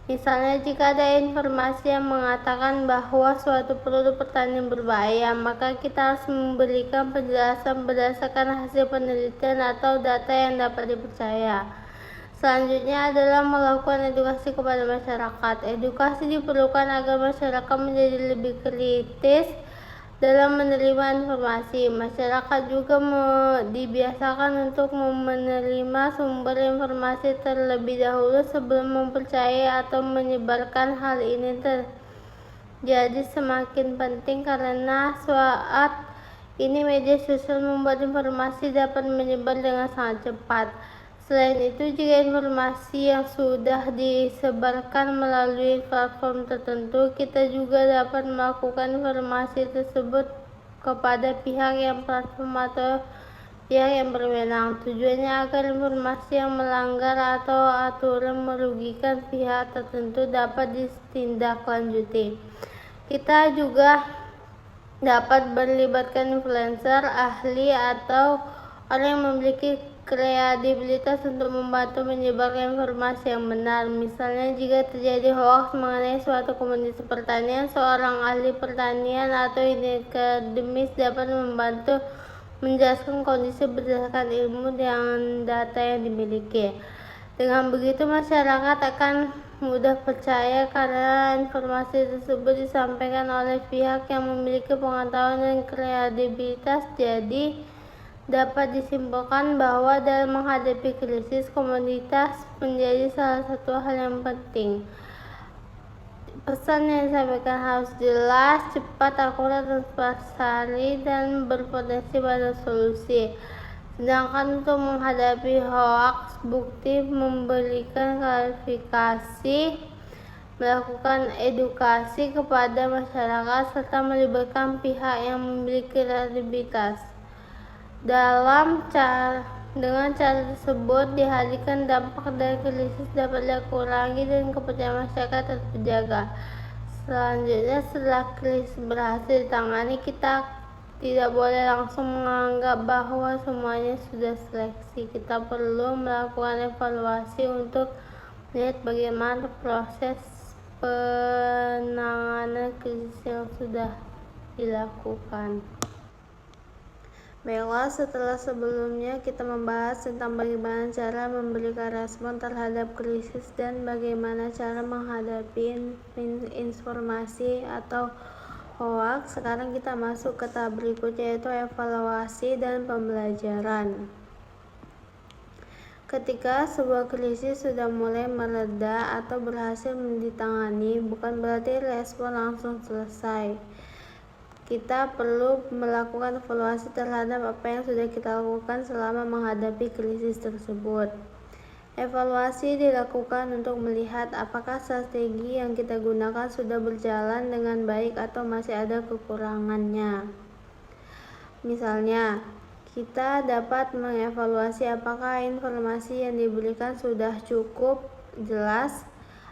Misalnya, jika ada informasi yang mengatakan bahwa suatu produk pertanian berbahaya, maka kita harus memberikan penjelasan berdasarkan hasil penelitian atau data yang dapat dipercaya. Selanjutnya adalah melakukan edukasi kepada masyarakat. Edukasi diperlukan agar masyarakat menjadi lebih kritis dalam menerima informasi. Masyarakat juga dibiasakan untuk menerima sumber informasi terlebih dahulu sebelum mempercayai atau menyebarkan. Hal ini terjadi semakin penting karena saat ini media sosial membuat informasi dapat menyebar dengan sangat cepat. Selain itu, jika informasi yang sudah disebarkan melalui platform tertentu, kita juga dapat melakukan informasi tersebut kepada pihak yang platform atau pihak yang berwenang. Tujuannya agar informasi yang melanggar atau aturan merugikan pihak tertentu dapat ditindaklanjuti. Kita juga dapat melibatkan influencer, ahli, atau orang yang memiliki kredibilitas untuk membantu menyebarkan informasi yang benar. Misalnya, jika terjadi hoaks mengenai suatu komoditi pertanian, seorang ahli pertanian atau akademis dapat membantu menjelaskan kondisi berdasarkan ilmu dan data yang dimiliki. Dengan begitu, masyarakat akan mudah percaya karena informasi tersebut disampaikan oleh pihak yang memiliki pengetahuan dan kredibilitas. Jadi, dapat disimpulkan bahwa dalam menghadapi krisis, komoditas menjadi salah satu hal yang penting. Pesan yang disampaikan harus jelas, cepat, akurat, terpasari, dan berpotensi pada solusi. Sedangkan untuk menghadapi hoaks, bukti, memberikan klarifikasi, melakukan edukasi kepada masyarakat, serta melibatkan pihak yang memiliki kredibilitas. Dengan cara tersebut dihadirkan dampak dari krisis dapat dikurangi dan kepercayaan masyarakat tetap terjaga. Selanjutnya, setelah krisis berhasil ditangani, kita tidak boleh langsung menganggap bahwa semuanya sudah seleksi. Kita perlu melakukan evaluasi untuk melihat bagaimana proses penanganan krisis yang sudah dilakukan. Baiklah, setelah sebelumnya kita membahas tentang bagaimana cara memberikan respon terhadap krisis dan bagaimana cara menghadapi informasi atau hoax. Sekarang kita masuk ke tahap berikutnya, yaitu evaluasi dan pembelajaran. Ketika sebuah krisis sudah mulai mereda atau berhasil ditangani, bukan berarti respon langsung selesai. Kita perlu melakukan evaluasi terhadap apa yang sudah kita lakukan selama menghadapi krisis tersebut. Evaluasi dilakukan untuk melihat apakah strategi yang kita gunakan sudah berjalan dengan baik atau masih ada kekurangannya. Misalnya, kita dapat mengevaluasi apakah informasi yang diberikan sudah cukup jelas,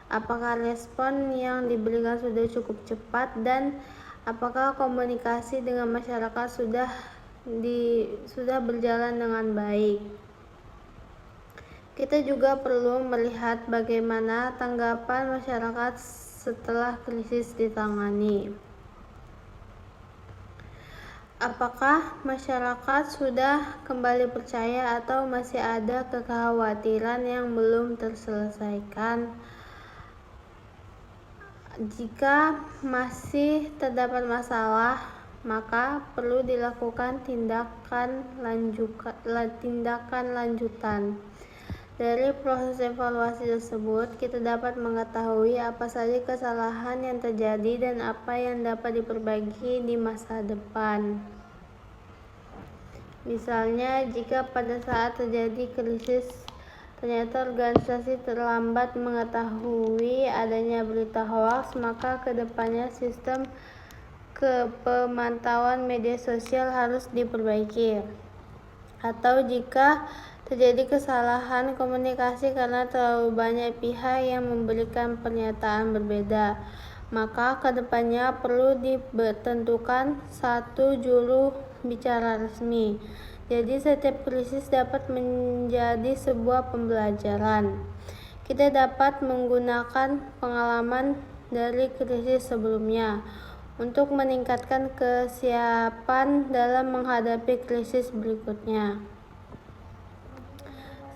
apakah respon yang diberikan sudah cukup cepat, dan apakah komunikasi dengan masyarakat sudah berjalan dengan baik. Kita juga perlu melihat bagaimana tanggapan masyarakat setelah krisis ditangani. Apakah masyarakat sudah kembali percaya atau masih ada kekhawatiran yang belum terselesaikan? Jika masih terdapat masalah, maka perlu dilakukan tindakan lanjutan. Dari proses evaluasi tersebut, kita dapat mengetahui apa saja kesalahan yang terjadi dan apa yang dapat diperbaiki di masa depan. Misalnya, jika pada saat terjadi krisis ternyata organisasi terlambat mengetahui adanya berita hoaks, maka kedepannya sistem pemantauan media sosial harus diperbaiki. Atau jika terjadi kesalahan komunikasi karena terlalu banyak pihak yang memberikan pernyataan berbeda, maka kedepannya perlu ditentukan satu juru bicara resmi. Jadi setiap krisis dapat menjadi sebuah pembelajaran. Kita dapat menggunakan pengalaman dari krisis sebelumnya untuk meningkatkan kesiapan dalam menghadapi krisis berikutnya.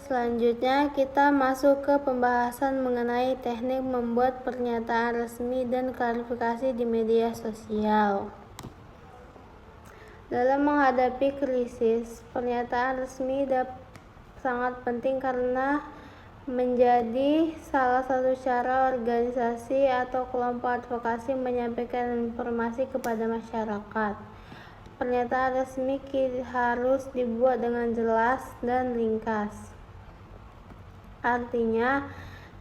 Selanjutnya, kita masuk ke pembahasan mengenai teknik membuat pernyataan resmi dan klarifikasi di media sosial. Dalam menghadapi krisis, pernyataan resmi sangat penting karena menjadi salah satu cara organisasi atau kelompok advokasi menyampaikan informasi kepada masyarakat. Pernyataan resmi harus dibuat dengan jelas dan ringkas. Artinya,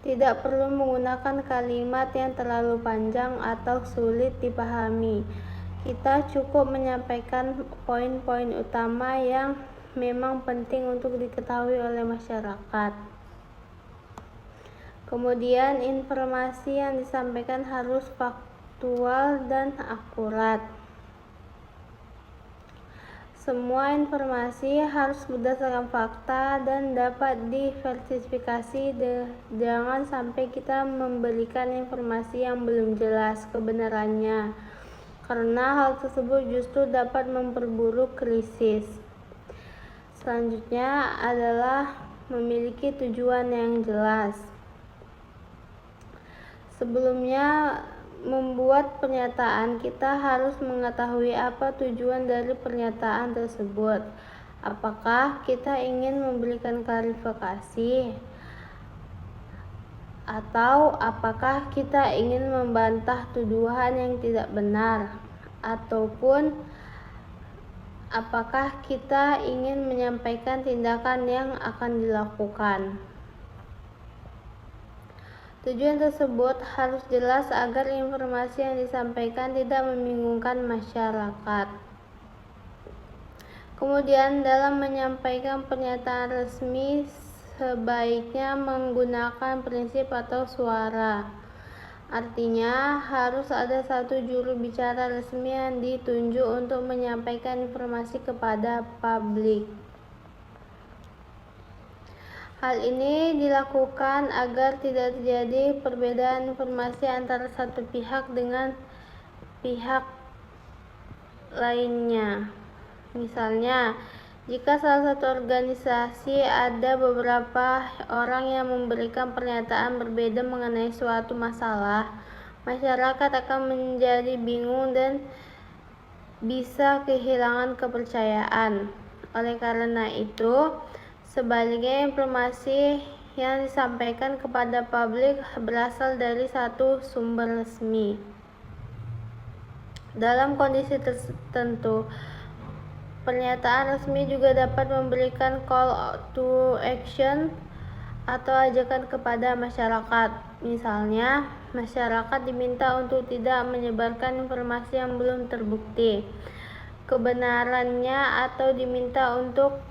tidak perlu menggunakan kalimat yang terlalu panjang atau sulit dipahami. Kita cukup menyampaikan poin-poin utama yang memang penting untuk diketahui oleh masyarakat. Kemudian, informasi yang disampaikan harus faktual dan akurat. Semua informasi harus berdasarkan fakta dan dapat diverifikasi. Jangan sampai kita memberikan informasi yang belum jelas kebenarannya, karena hal tersebut justru dapat memperburuk krisis. Selanjutnya adalah memiliki tujuan yang jelas. Sebelumnya membuat pernyataan, kita harus mengetahui apa tujuan dari pernyataan tersebut. Apakah kita ingin memberikan klarifikasi? Atau apakah kita ingin membantah tuduhan yang tidak benar? Ataupun apakah kita ingin menyampaikan tindakan yang akan dilakukan? Tujuan tersebut harus jelas agar informasi yang disampaikan tidak membingungkan masyarakat. Kemudian, dalam menyampaikan pernyataan resmi, sebaiknya menggunakan prinsip atau suara. Artinya, harus ada satu juru bicara resmi yang ditunjuk untuk menyampaikan informasi kepada publik. Hal ini dilakukan agar tidak terjadi perbedaan informasi antara satu pihak dengan pihak lainnya. Misalnya, jika salah satu organisasi ada beberapa orang yang memberikan pernyataan berbeda mengenai suatu masalah, masyarakat akan menjadi bingung dan bisa kehilangan kepercayaan. Oleh karena itu, sebaliknya informasi yang disampaikan kepada publik berasal dari satu sumber resmi. Dalam kondisi tertentu, pernyataan resmi juga dapat memberikan call to action atau ajakan kepada masyarakat. Misalnya, masyarakat diminta untuk tidak menyebarkan informasi yang belum terbukti kebenarannya atau diminta untuk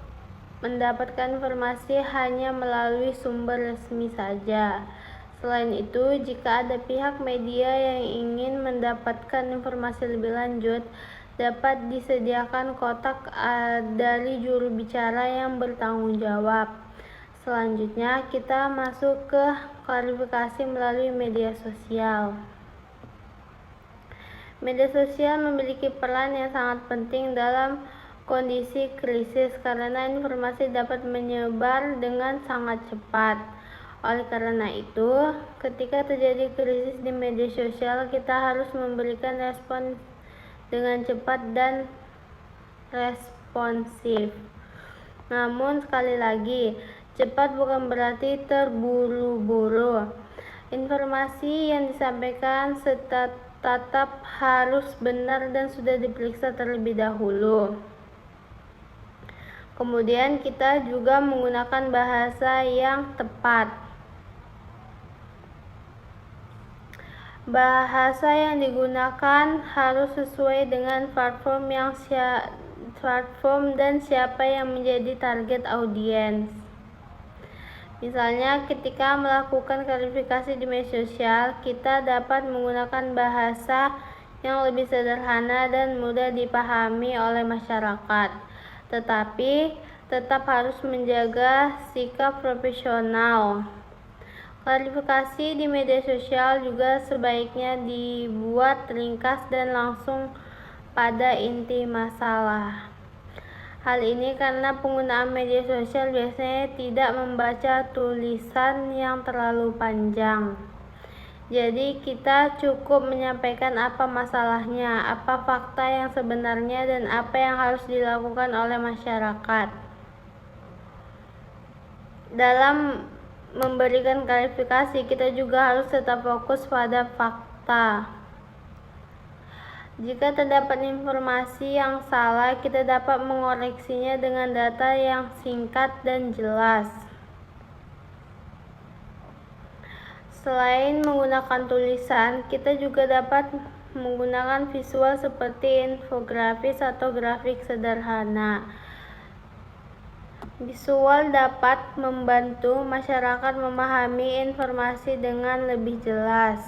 mendapatkan informasi hanya melalui sumber resmi saja. Selain itu, jika ada pihak media yang ingin mendapatkan informasi lebih lanjut, dapat disediakan kotak dari juru bicara yang bertanggung jawab. Selanjutnya, kita masuk ke klarifikasi melalui media sosial. Media sosial memiliki peran yang sangat penting dalam kondisi krisis karena informasi dapat menyebar dengan sangat cepat. Oleh karena itu, ketika terjadi krisis di media sosial, kita harus memberikan respon dengan cepat dan responsif. Namun sekali lagi, cepat bukan berarti terburu-buru. Informasi yang disampaikan tetap harus benar dan sudah diperiksa terlebih dahulu. Kemudian kita juga menggunakan bahasa yang tepat. Bahasa yang digunakan harus sesuai dengan platform dan siapa yang menjadi target audiens. Misalnya, ketika melakukan klarifikasi di media sosial, kita dapat menggunakan bahasa yang lebih sederhana dan mudah dipahami oleh masyarakat, tetapi tetap harus menjaga sikap profesional. Klarifikasi di media sosial juga sebaiknya dibuat ringkas dan langsung pada inti masalah. Hal ini karena penggunaan media sosial biasanya tidak membaca tulisan yang terlalu panjang. Jadi kita cukup menyampaikan apa masalahnya, apa fakta yang sebenarnya, dan apa yang harus dilakukan oleh masyarakat. Dalam memberikan klarifikasi, kita juga harus tetap fokus pada fakta. Jika terdapat informasi yang salah, kita dapat mengoreksinya dengan data yang singkat dan jelas. Selain menggunakan tulisan, kita juga dapat menggunakan visual seperti infografis atau grafik sederhana. Visual dapat membantu masyarakat memahami informasi dengan lebih jelas.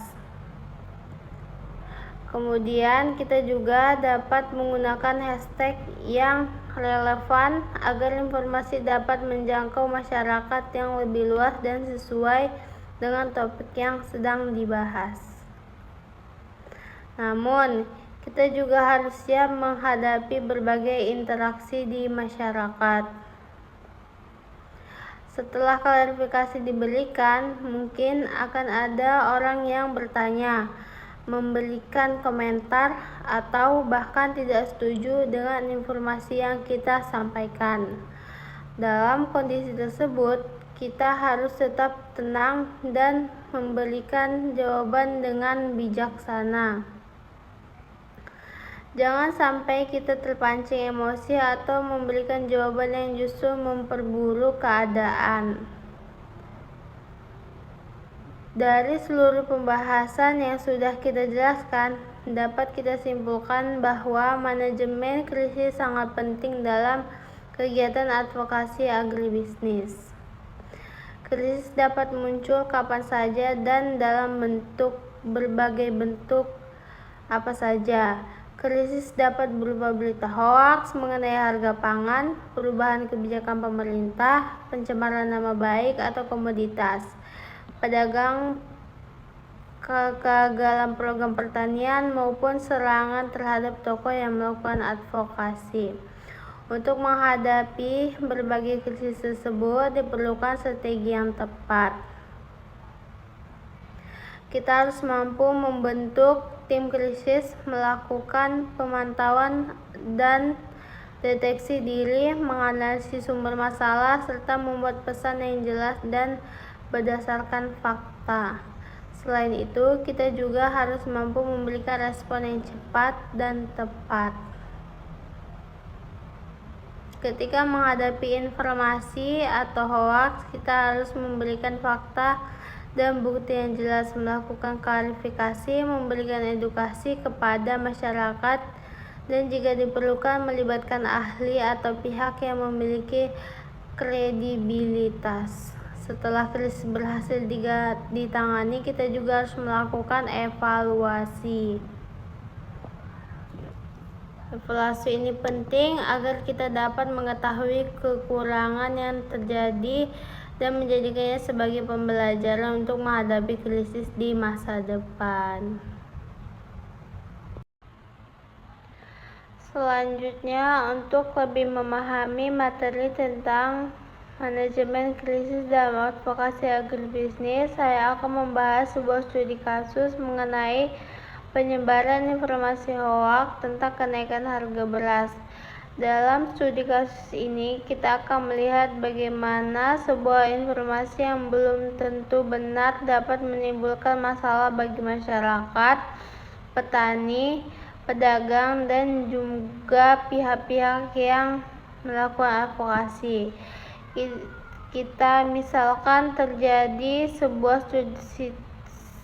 Kemudian kita juga dapat menggunakan hashtag yang relevan agar informasi dapat menjangkau masyarakat yang lebih luas dan sesuai dengan topik yang sedang dibahas. Namun, kita juga harus siap menghadapi berbagai interaksi di masyarakat. Setelah klarifikasi diberikan, mungkin akan ada orang yang bertanya, memberikan komentar, atau bahkan tidak setuju dengan informasi yang kita sampaikan. Dalam kondisi tersebut, kita harus tetap tenang dan memberikan jawaban dengan bijaksana. Jangan sampai kita terpancing emosi atau memberikan jawaban yang justru memperburuk keadaan. Dari seluruh pembahasan yang sudah kita jelaskan, dapat kita simpulkan bahwa manajemen krisis sangat penting dalam kegiatan advokasi agribisnis. Krisis dapat muncul kapan saja dan dalam bentuk berbagai bentuk apa saja. Krisis dapat berupa berita hoaks mengenai harga pangan, perubahan kebijakan pemerintah, pencemaran nama baik atau komoditas, pedagang, kegagalan program pertanian, maupun serangan terhadap tokoh yang melakukan advokasi. Untuk menghadapi berbagai krisis tersebut diperlukan strategi yang tepat. Kita harus mampu membentuk tim krisis, melakukan pemantauan dan deteksi diri, menganalisis sumber masalah, serta membuat pesan yang jelas dan berdasarkan fakta. Selain itu, kita juga harus mampu memberikan respon yang cepat dan tepat. Ketika menghadapi informasi atau hoaks, kita harus memberikan fakta dan bukti yang jelas, melakukan klarifikasi, memberikan edukasi kepada masyarakat, dan jika diperlukan melibatkan ahli atau pihak yang memiliki kredibilitas. Setelah krisis berhasil ditangani, kita juga harus melakukan evaluasi. Evaluasi ini penting agar kita dapat mengetahui kekurangan yang terjadi dan menjadikannya sebagai pembelajaran untuk menghadapi krisis di masa depan. Selanjutnya, untuk lebih memahami materi tentang manajemen krisis dalam advokasi agribisnis, saya akan membahas sebuah studi kasus mengenai penyebaran informasi hoaks tentang kenaikan harga beras. Dalam studi kasus ini, kita akan melihat bagaimana sebuah informasi yang belum tentu benar dapat menimbulkan masalah bagi masyarakat, petani, pedagang, dan juga pihak-pihak yang melakukan advokasi. Kita misalkan terjadi sebuah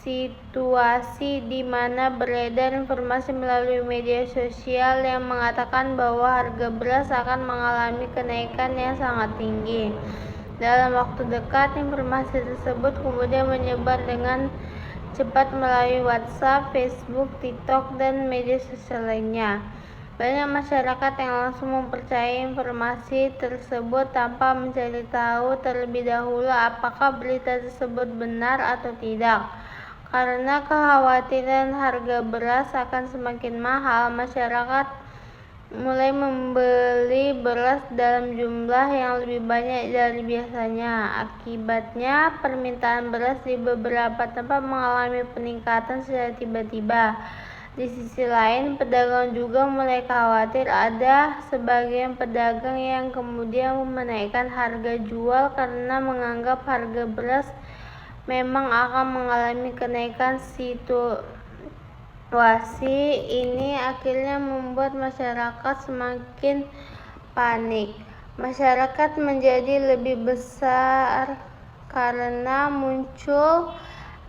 situasi di mana beredar informasi melalui media sosial yang mengatakan bahwa harga beras akan mengalami kenaikan yang sangat tinggi. Dalam waktu dekat, informasi tersebut kemudian menyebar dengan cepat melalui WhatsApp, Facebook, TikTok, dan media sosial lainnya. Banyak masyarakat yang langsung mempercayai informasi tersebut tanpa mencari tahu terlebih dahulu apakah berita tersebut benar atau tidak. Karena kekhawatiran harga beras akan semakin mahal, masyarakat mulai membeli beras dalam jumlah yang lebih banyak dari biasanya. Akibatnya, permintaan beras di beberapa tempat mengalami peningkatan secara tiba-tiba. Di sisi lain, pedagang juga mulai khawatir. Ada sebagian pedagang yang kemudian menaikkan harga jual karena menganggap harga beras memang akan mengalami kenaikan. Situasi ini akhirnya membuat masyarakat semakin panik. Masyarakat menjadi lebih besar karena muncul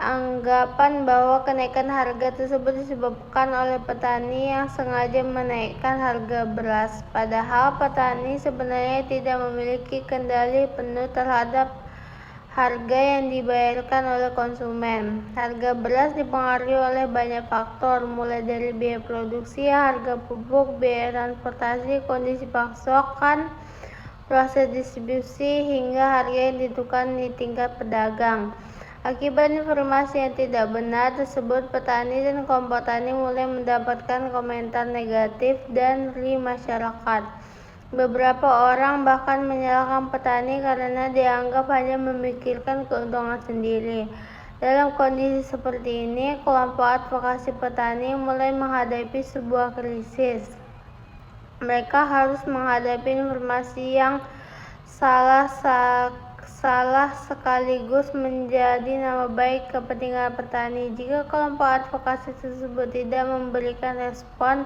anggapan bahwa kenaikan harga tersebut disebabkan oleh petani yang sengaja menaikkan harga beras. Padahal petani sebenarnya tidak memiliki kendali penuh terhadap harga yang dibayarkan oleh konsumen. Harga beras dipengaruhi oleh banyak faktor, mulai dari biaya produksi, harga pupuk, biaya transportasi, kondisi pasokan, proses distribusi, hingga harga yang ditentukan di tingkat pedagang. Akibat informasi yang tidak benar tersebut, petani dan kelompok tani mulai mendapatkan komentar negatif dari masyarakat. Beberapa orang bahkan menyalahkan petani karena dianggap hanya memikirkan keuntungan sendiri. Dalam kondisi seperti ini, kelompok advokasi petani mulai menghadapi sebuah krisis. Mereka harus menghadapi informasi yang salah sekaligus menjadi nama baik kepentingan petani. Jika kelompok advokasi tersebut tidak memberikan respon,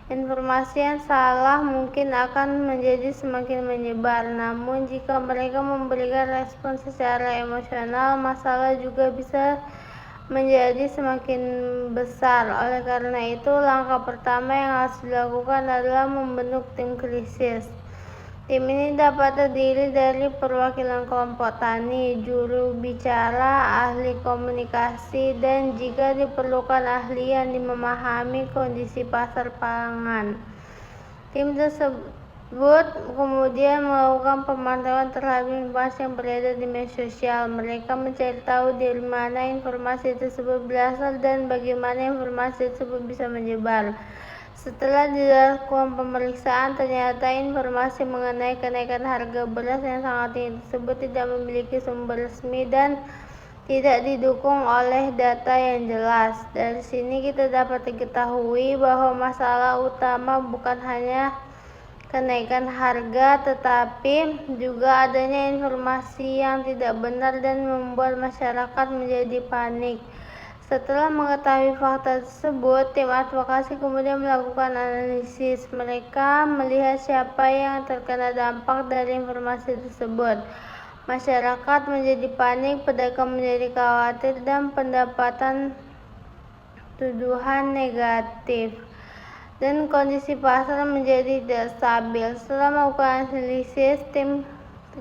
informasi yang salah mungkin akan menjadi semakin menyebar. Namun, jika mereka memberikan respon secara emosional, masalah juga bisa menjadi semakin besar. Oleh karena itu, langkah pertama yang harus dilakukan adalah membentuk tim krisis. Tim ini dapat terdiri dari perwakilan kelompok tani, juru bicara, ahli komunikasi, dan jika diperlukan ahli yang memahami kondisi pasar pangan. Tim tersebut kemudian melakukan pemantauan terhadap informasi yang beredar di media sosial. Mereka mencari tahu dari mana informasi tersebut berasal dan bagaimana informasi tersebut bisa menyebar. Setelah dilakukan pemeriksaan, ternyata informasi mengenai kenaikan harga beras yang sangat tinggi tersebut tidak memiliki sumber resmi dan tidak didukung oleh data yang jelas. Dari sini kita dapat diketahui bahwa masalah utama bukan hanya kenaikan harga, tetapi juga adanya informasi yang tidak benar dan membuat masyarakat menjadi panik. Setelah mengetahui fakta tersebut, tim advokasi kemudian melakukan analisis. Mereka melihat siapa yang terkena dampak dari informasi tersebut. Masyarakat menjadi panik, pedagang menjadi khawatir, dan pendapatan tuduhan negatif. Dan kondisi pasar menjadi tidak stabil. Setelah melakukan analisis, tim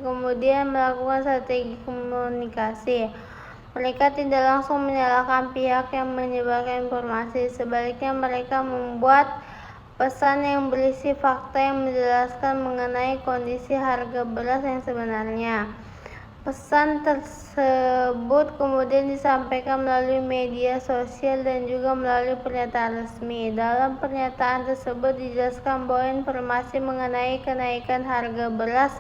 kemudian melakukan strategi komunikasi. Mereka tidak langsung menyalahkan pihak yang menyebarkan informasi, sebaliknya mereka membuat pesan yang berisi fakta yang menjelaskan mengenai kondisi harga beras yang sebenarnya. Pesan tersebut kemudian disampaikan melalui media sosial dan juga melalui pernyataan resmi. Dalam pernyataan tersebut dijelaskan bahwa informasi mengenai kenaikan harga beras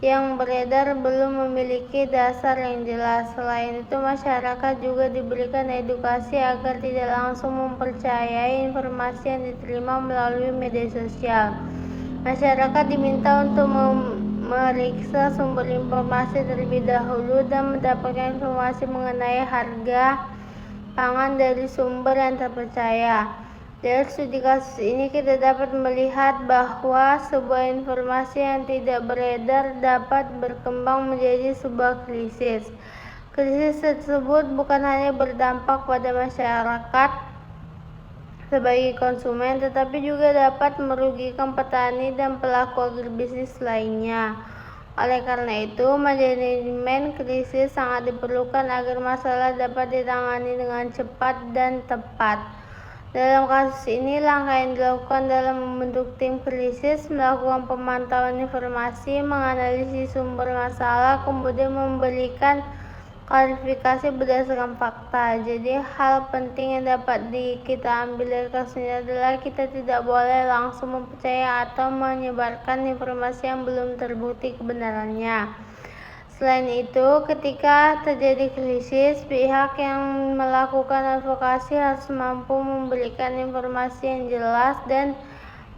yang beredar belum memiliki dasar yang jelas. Selain itu, masyarakat juga diberikan edukasi agar tidak langsung mempercayai informasi yang diterima melalui media sosial. Masyarakat diminta untuk memeriksa sumber informasi terlebih dahulu dan mendapatkan informasi mengenai harga pangan dari sumber yang terpercaya. Dari studi kasus ini kita dapat melihat bahwa sebuah informasi yang tidak beredar dapat berkembang menjadi sebuah krisis. Krisis tersebut bukan hanya berdampak pada masyarakat sebagai konsumen, tetapi juga dapat merugikan petani dan pelaku agribisnis lainnya. Oleh karena itu, manajemen krisis sangat diperlukan agar masalah dapat ditangani dengan cepat dan tepat. Dalam kasus ini, langkah yang dilakukan dalam membentuk tim krisis, melakukan pemantauan informasi, menganalisis sumber masalah, kemudian memberikan klarifikasi berdasarkan fakta. Jadi hal penting yang dapat kita ambil dari kasus ini adalah kita tidak boleh langsung mempercaya atau menyebarkan informasi yang belum terbukti kebenarannya. Selain itu, ketika terjadi krisis, pihak yang melakukan advokasi harus mampu memberikan informasi yang jelas dan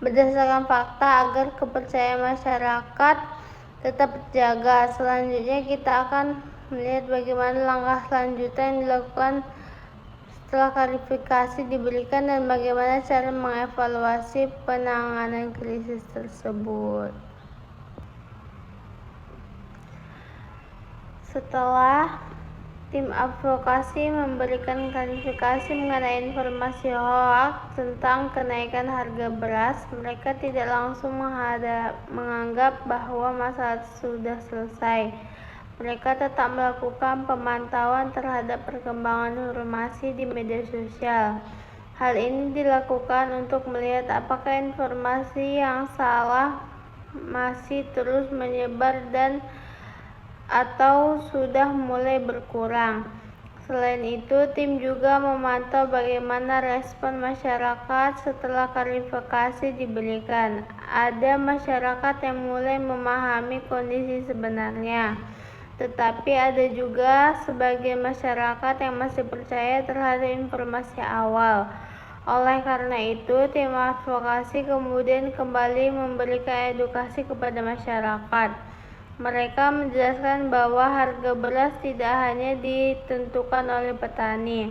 berdasarkan fakta agar kepercayaan masyarakat tetap terjaga. Selanjutnya kita akan melihat bagaimana langkah selanjutnya yang dilakukan setelah klarifikasi diberikan dan bagaimana cara mengevaluasi penanganan krisis tersebut. Setelah tim advokasi memberikan klarifikasi mengenai informasi hoaks tentang kenaikan harga beras, mereka tidak langsung menganggap bahwa masalah sudah selesai. Mereka tetap melakukan pemantauan terhadap perkembangan informasi di media sosial. Hal ini dilakukan untuk melihat apakah informasi yang salah masih terus menyebar atau sudah mulai berkurang. Selain itu, tim juga memantau bagaimana respon masyarakat setelah klarifikasi diberikan. Ada masyarakat yang mulai memahami kondisi sebenarnya, tetapi ada juga sebagian masyarakat yang masih percaya terhadap informasi awal. Oleh karena itu, tim advokasi kemudian kembali memberikan edukasi kepada masyarakat. Mereka menjelaskan bahwa harga beras tidak hanya ditentukan oleh petani.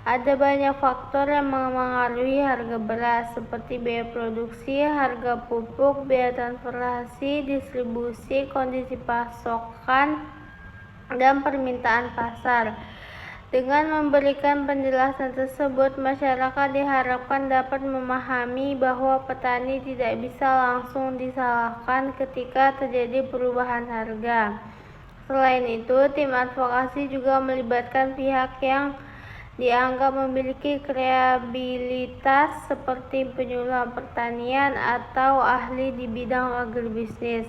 Ada banyak faktor yang mempengaruhi harga beras, seperti biaya produksi, harga pupuk, biaya transportasi, distribusi, kondisi pasokan, dan permintaan pasar. Dengan memberikan penjelasan tersebut, masyarakat diharapkan dapat memahami bahwa petani tidak bisa langsung disalahkan ketika terjadi perubahan harga. Selain itu, tim advokasi juga melibatkan pihak yang dianggap memiliki kredibilitas seperti penyuluh pertanian atau ahli di bidang agribisnis.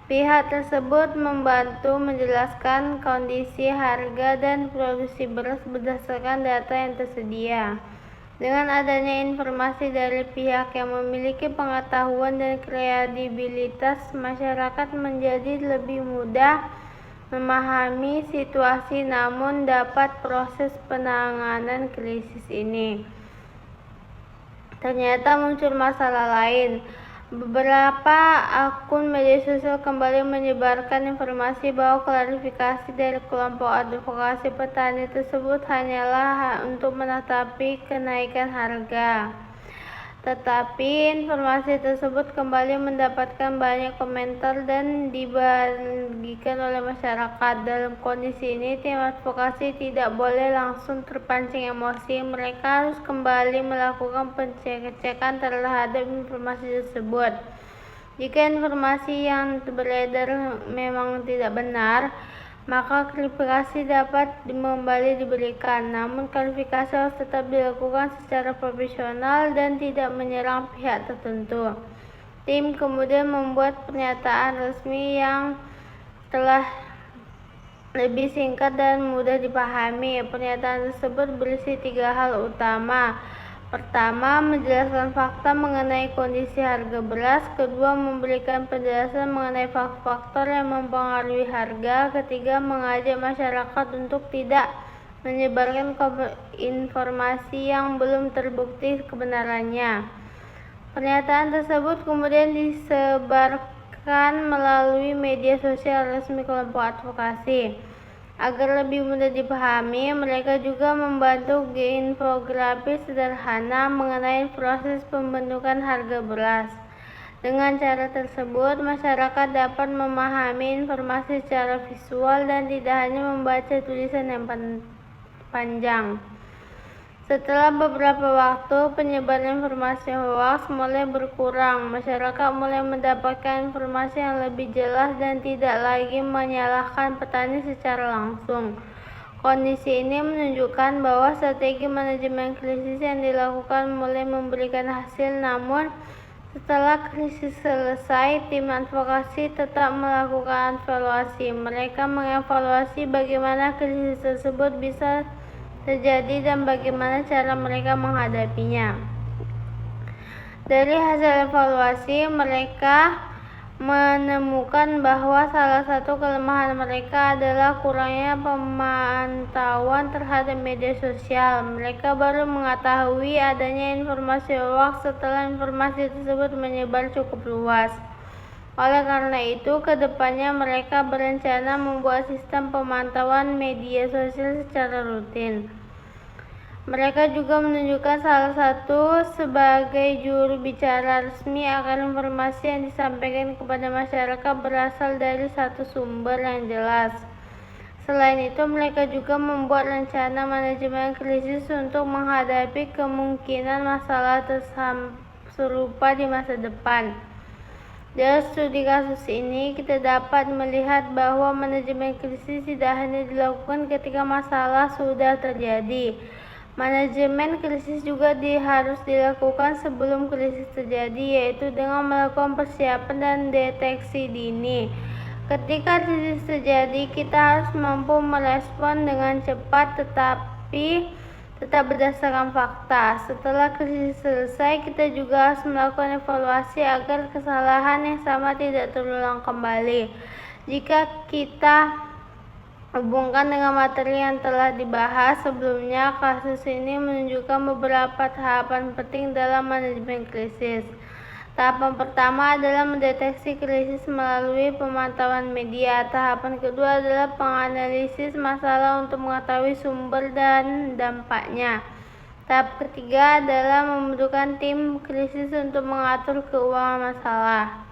Pihak tersebut membantu menjelaskan kondisi harga dan produksi beras berdasarkan data yang tersedia. Dengan adanya informasi dari pihak yang memiliki pengetahuan dan kredibilitas, masyarakat menjadi lebih mudah memahami situasi namun dapat proses penanganan krisis ini. Ternyata muncul masalah lain. Beberapa akun media sosial kembali menyebarkan informasi bahwa klarifikasi dari kelompok advokasi petani tersebut hanyalah untuk menetapi kenaikan harga. Tetapi informasi tersebut kembali mendapatkan banyak komentar dan dibagikan oleh masyarakat. Dalam kondisi ini, tim advokasi tidak boleh langsung terpancing emosi. Mereka harus kembali melakukan pengecekan terhadap informasi tersebut. Jika informasi yang beredar memang tidak benar, maka klarifikasi dapat kembali diberikan. Namun klarifikasi harus tetap dilakukan secara profesional dan tidak menyerang pihak tertentu. Tim kemudian membuat pernyataan resmi yang telah lebih singkat dan mudah dipahami. Pernyataan tersebut berisi 3 hal utama. Pertama, menjelaskan fakta mengenai kondisi harga beras. Kedua, memberikan penjelasan mengenai faktor yang mempengaruhi harga. Ketiga, mengajak masyarakat untuk tidak menyebarkan informasi yang belum terbukti kebenarannya. Pernyataan tersebut kemudian disebarkan melalui media sosial resmi kelompok advokasi. Agar lebih mudah dipahami, mereka juga membantu infografis sederhana mengenai proses pembentukan harga beras. Dengan cara tersebut, masyarakat dapat memahami informasi secara visual dan tidak hanya membaca tulisan yang panjang. Setelah beberapa waktu, penyebaran informasi hoaks mulai berkurang. Masyarakat mulai mendapatkan informasi yang lebih jelas dan tidak lagi menyalahkan petani secara langsung. Kondisi ini menunjukkan bahwa strategi manajemen krisis yang dilakukan mulai memberikan hasil. Namun, setelah krisis selesai, tim advokasi tetap melakukan evaluasi. Mereka mengevaluasi bagaimana krisis tersebut bisa terjadi dan bagaimana cara mereka menghadapinya. Dari hasil evaluasi, mereka menemukan bahwa salah satu kelemahan mereka adalah kurangnya pemantauan terhadap media sosial. Mereka baru mengetahui adanya informasi hoaks setelah informasi tersebut menyebar cukup luas. Oleh karena itu, kedepannya mereka berencana membuat sistem pemantauan media sosial secara rutin. Mereka juga menunjukkan salah satu sebagai juru bicara resmi agar informasi yang disampaikan kepada masyarakat berasal dari satu sumber yang jelas. Selain itu, mereka juga membuat rencana manajemen krisis untuk menghadapi kemungkinan masalah serupa di masa depan. Dari studi kasus ini, kita dapat melihat bahwa manajemen krisis tidak hanya dilakukan ketika masalah sudah terjadi. Manajemen krisis juga harus dilakukan sebelum krisis terjadi, yaitu dengan melakukan persiapan dan deteksi dini. Ketika krisis terjadi, kita harus mampu merespon dengan cepat tetapi tetap berdasarkan fakta. Setelah krisis selesai, kita juga harus melakukan evaluasi agar kesalahan yang sama tidak terulang kembali. Jika kita hubungkan dengan materi yang telah dibahas sebelumnya, kasus ini menunjukkan beberapa tahapan penting dalam manajemen krisis. Tahapan pertama adalah mendeteksi krisis melalui pemantauan media. Tahapan kedua adalah penganalisis masalah untuk mengetahui sumber dan dampaknya. Tahap ketiga adalah membentukkan tim krisis untuk mengatur keuangan masalah.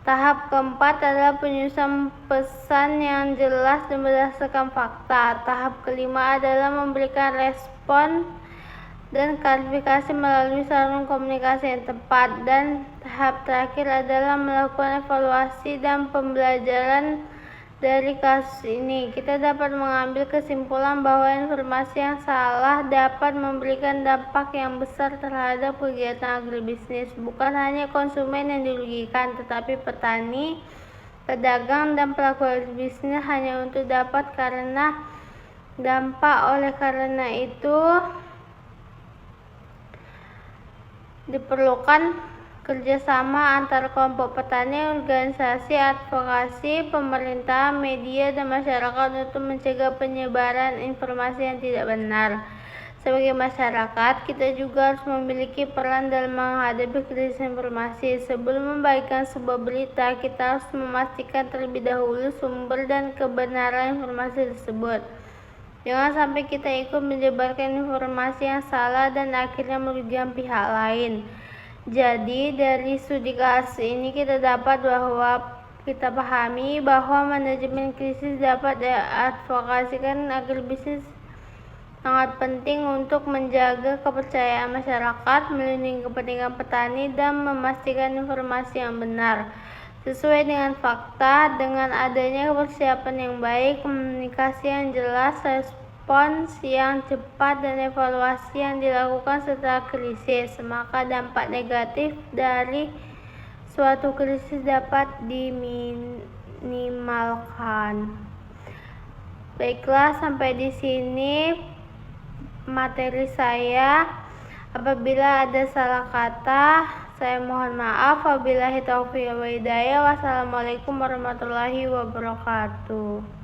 Tahap keempat adalah penyusunan pesan yang jelas dan berdasarkan fakta. Tahap kelima adalah memberikan respon dan klarifikasi melalui saluran komunikasi yang tepat. Dan tahap terakhir adalah melakukan evaluasi dan pembelajaran dari kasus ini. Kita dapat mengambil kesimpulan bahwa informasi yang salah dapat memberikan dampak yang besar terhadap kegiatan agribisnis. Bukan hanya konsumen yang dirugikan, tetapi petani, pedagang, dan pelaku agribisnis hanya untuk dapat karena dampak. Oleh karena itu, diperlukan kerjasama antara kelompok petani, organisasi advokasi, pemerintah, media, dan masyarakat untuk mencegah penyebaran informasi yang tidak benar. Sebagai masyarakat, kita juga harus memiliki peran dalam menghadapi krisis informasi. Sebelum membagikan sebuah berita, kita harus memastikan terlebih dahulu sumber dan kebenaran informasi tersebut. Jangan sampai kita ikut menyebarkan informasi yang salah dan akhirnya merugikan pihak lain. Jadi dari studi kasus ini kita pahami bahwa manajemen krisis dapat diadvokasikan agribisnis sangat penting untuk menjaga kepercayaan masyarakat, melindungi kepentingan petani, dan memastikan informasi yang benar sesuai dengan fakta. Dengan adanya persiapan yang baik, komunikasi yang jelas, respons yang cepat, dan evaluasi yang dilakukan setelah krisis, maka dampak negatif dari suatu krisis dapat diminimalkan. Baiklah, sampai di sini materi saya. Apabila ada salah kata, saya mohon maaf. Wabillahi taufiq wal hidayah. Wassalamualaikum warahmatullahi wabarakatuh.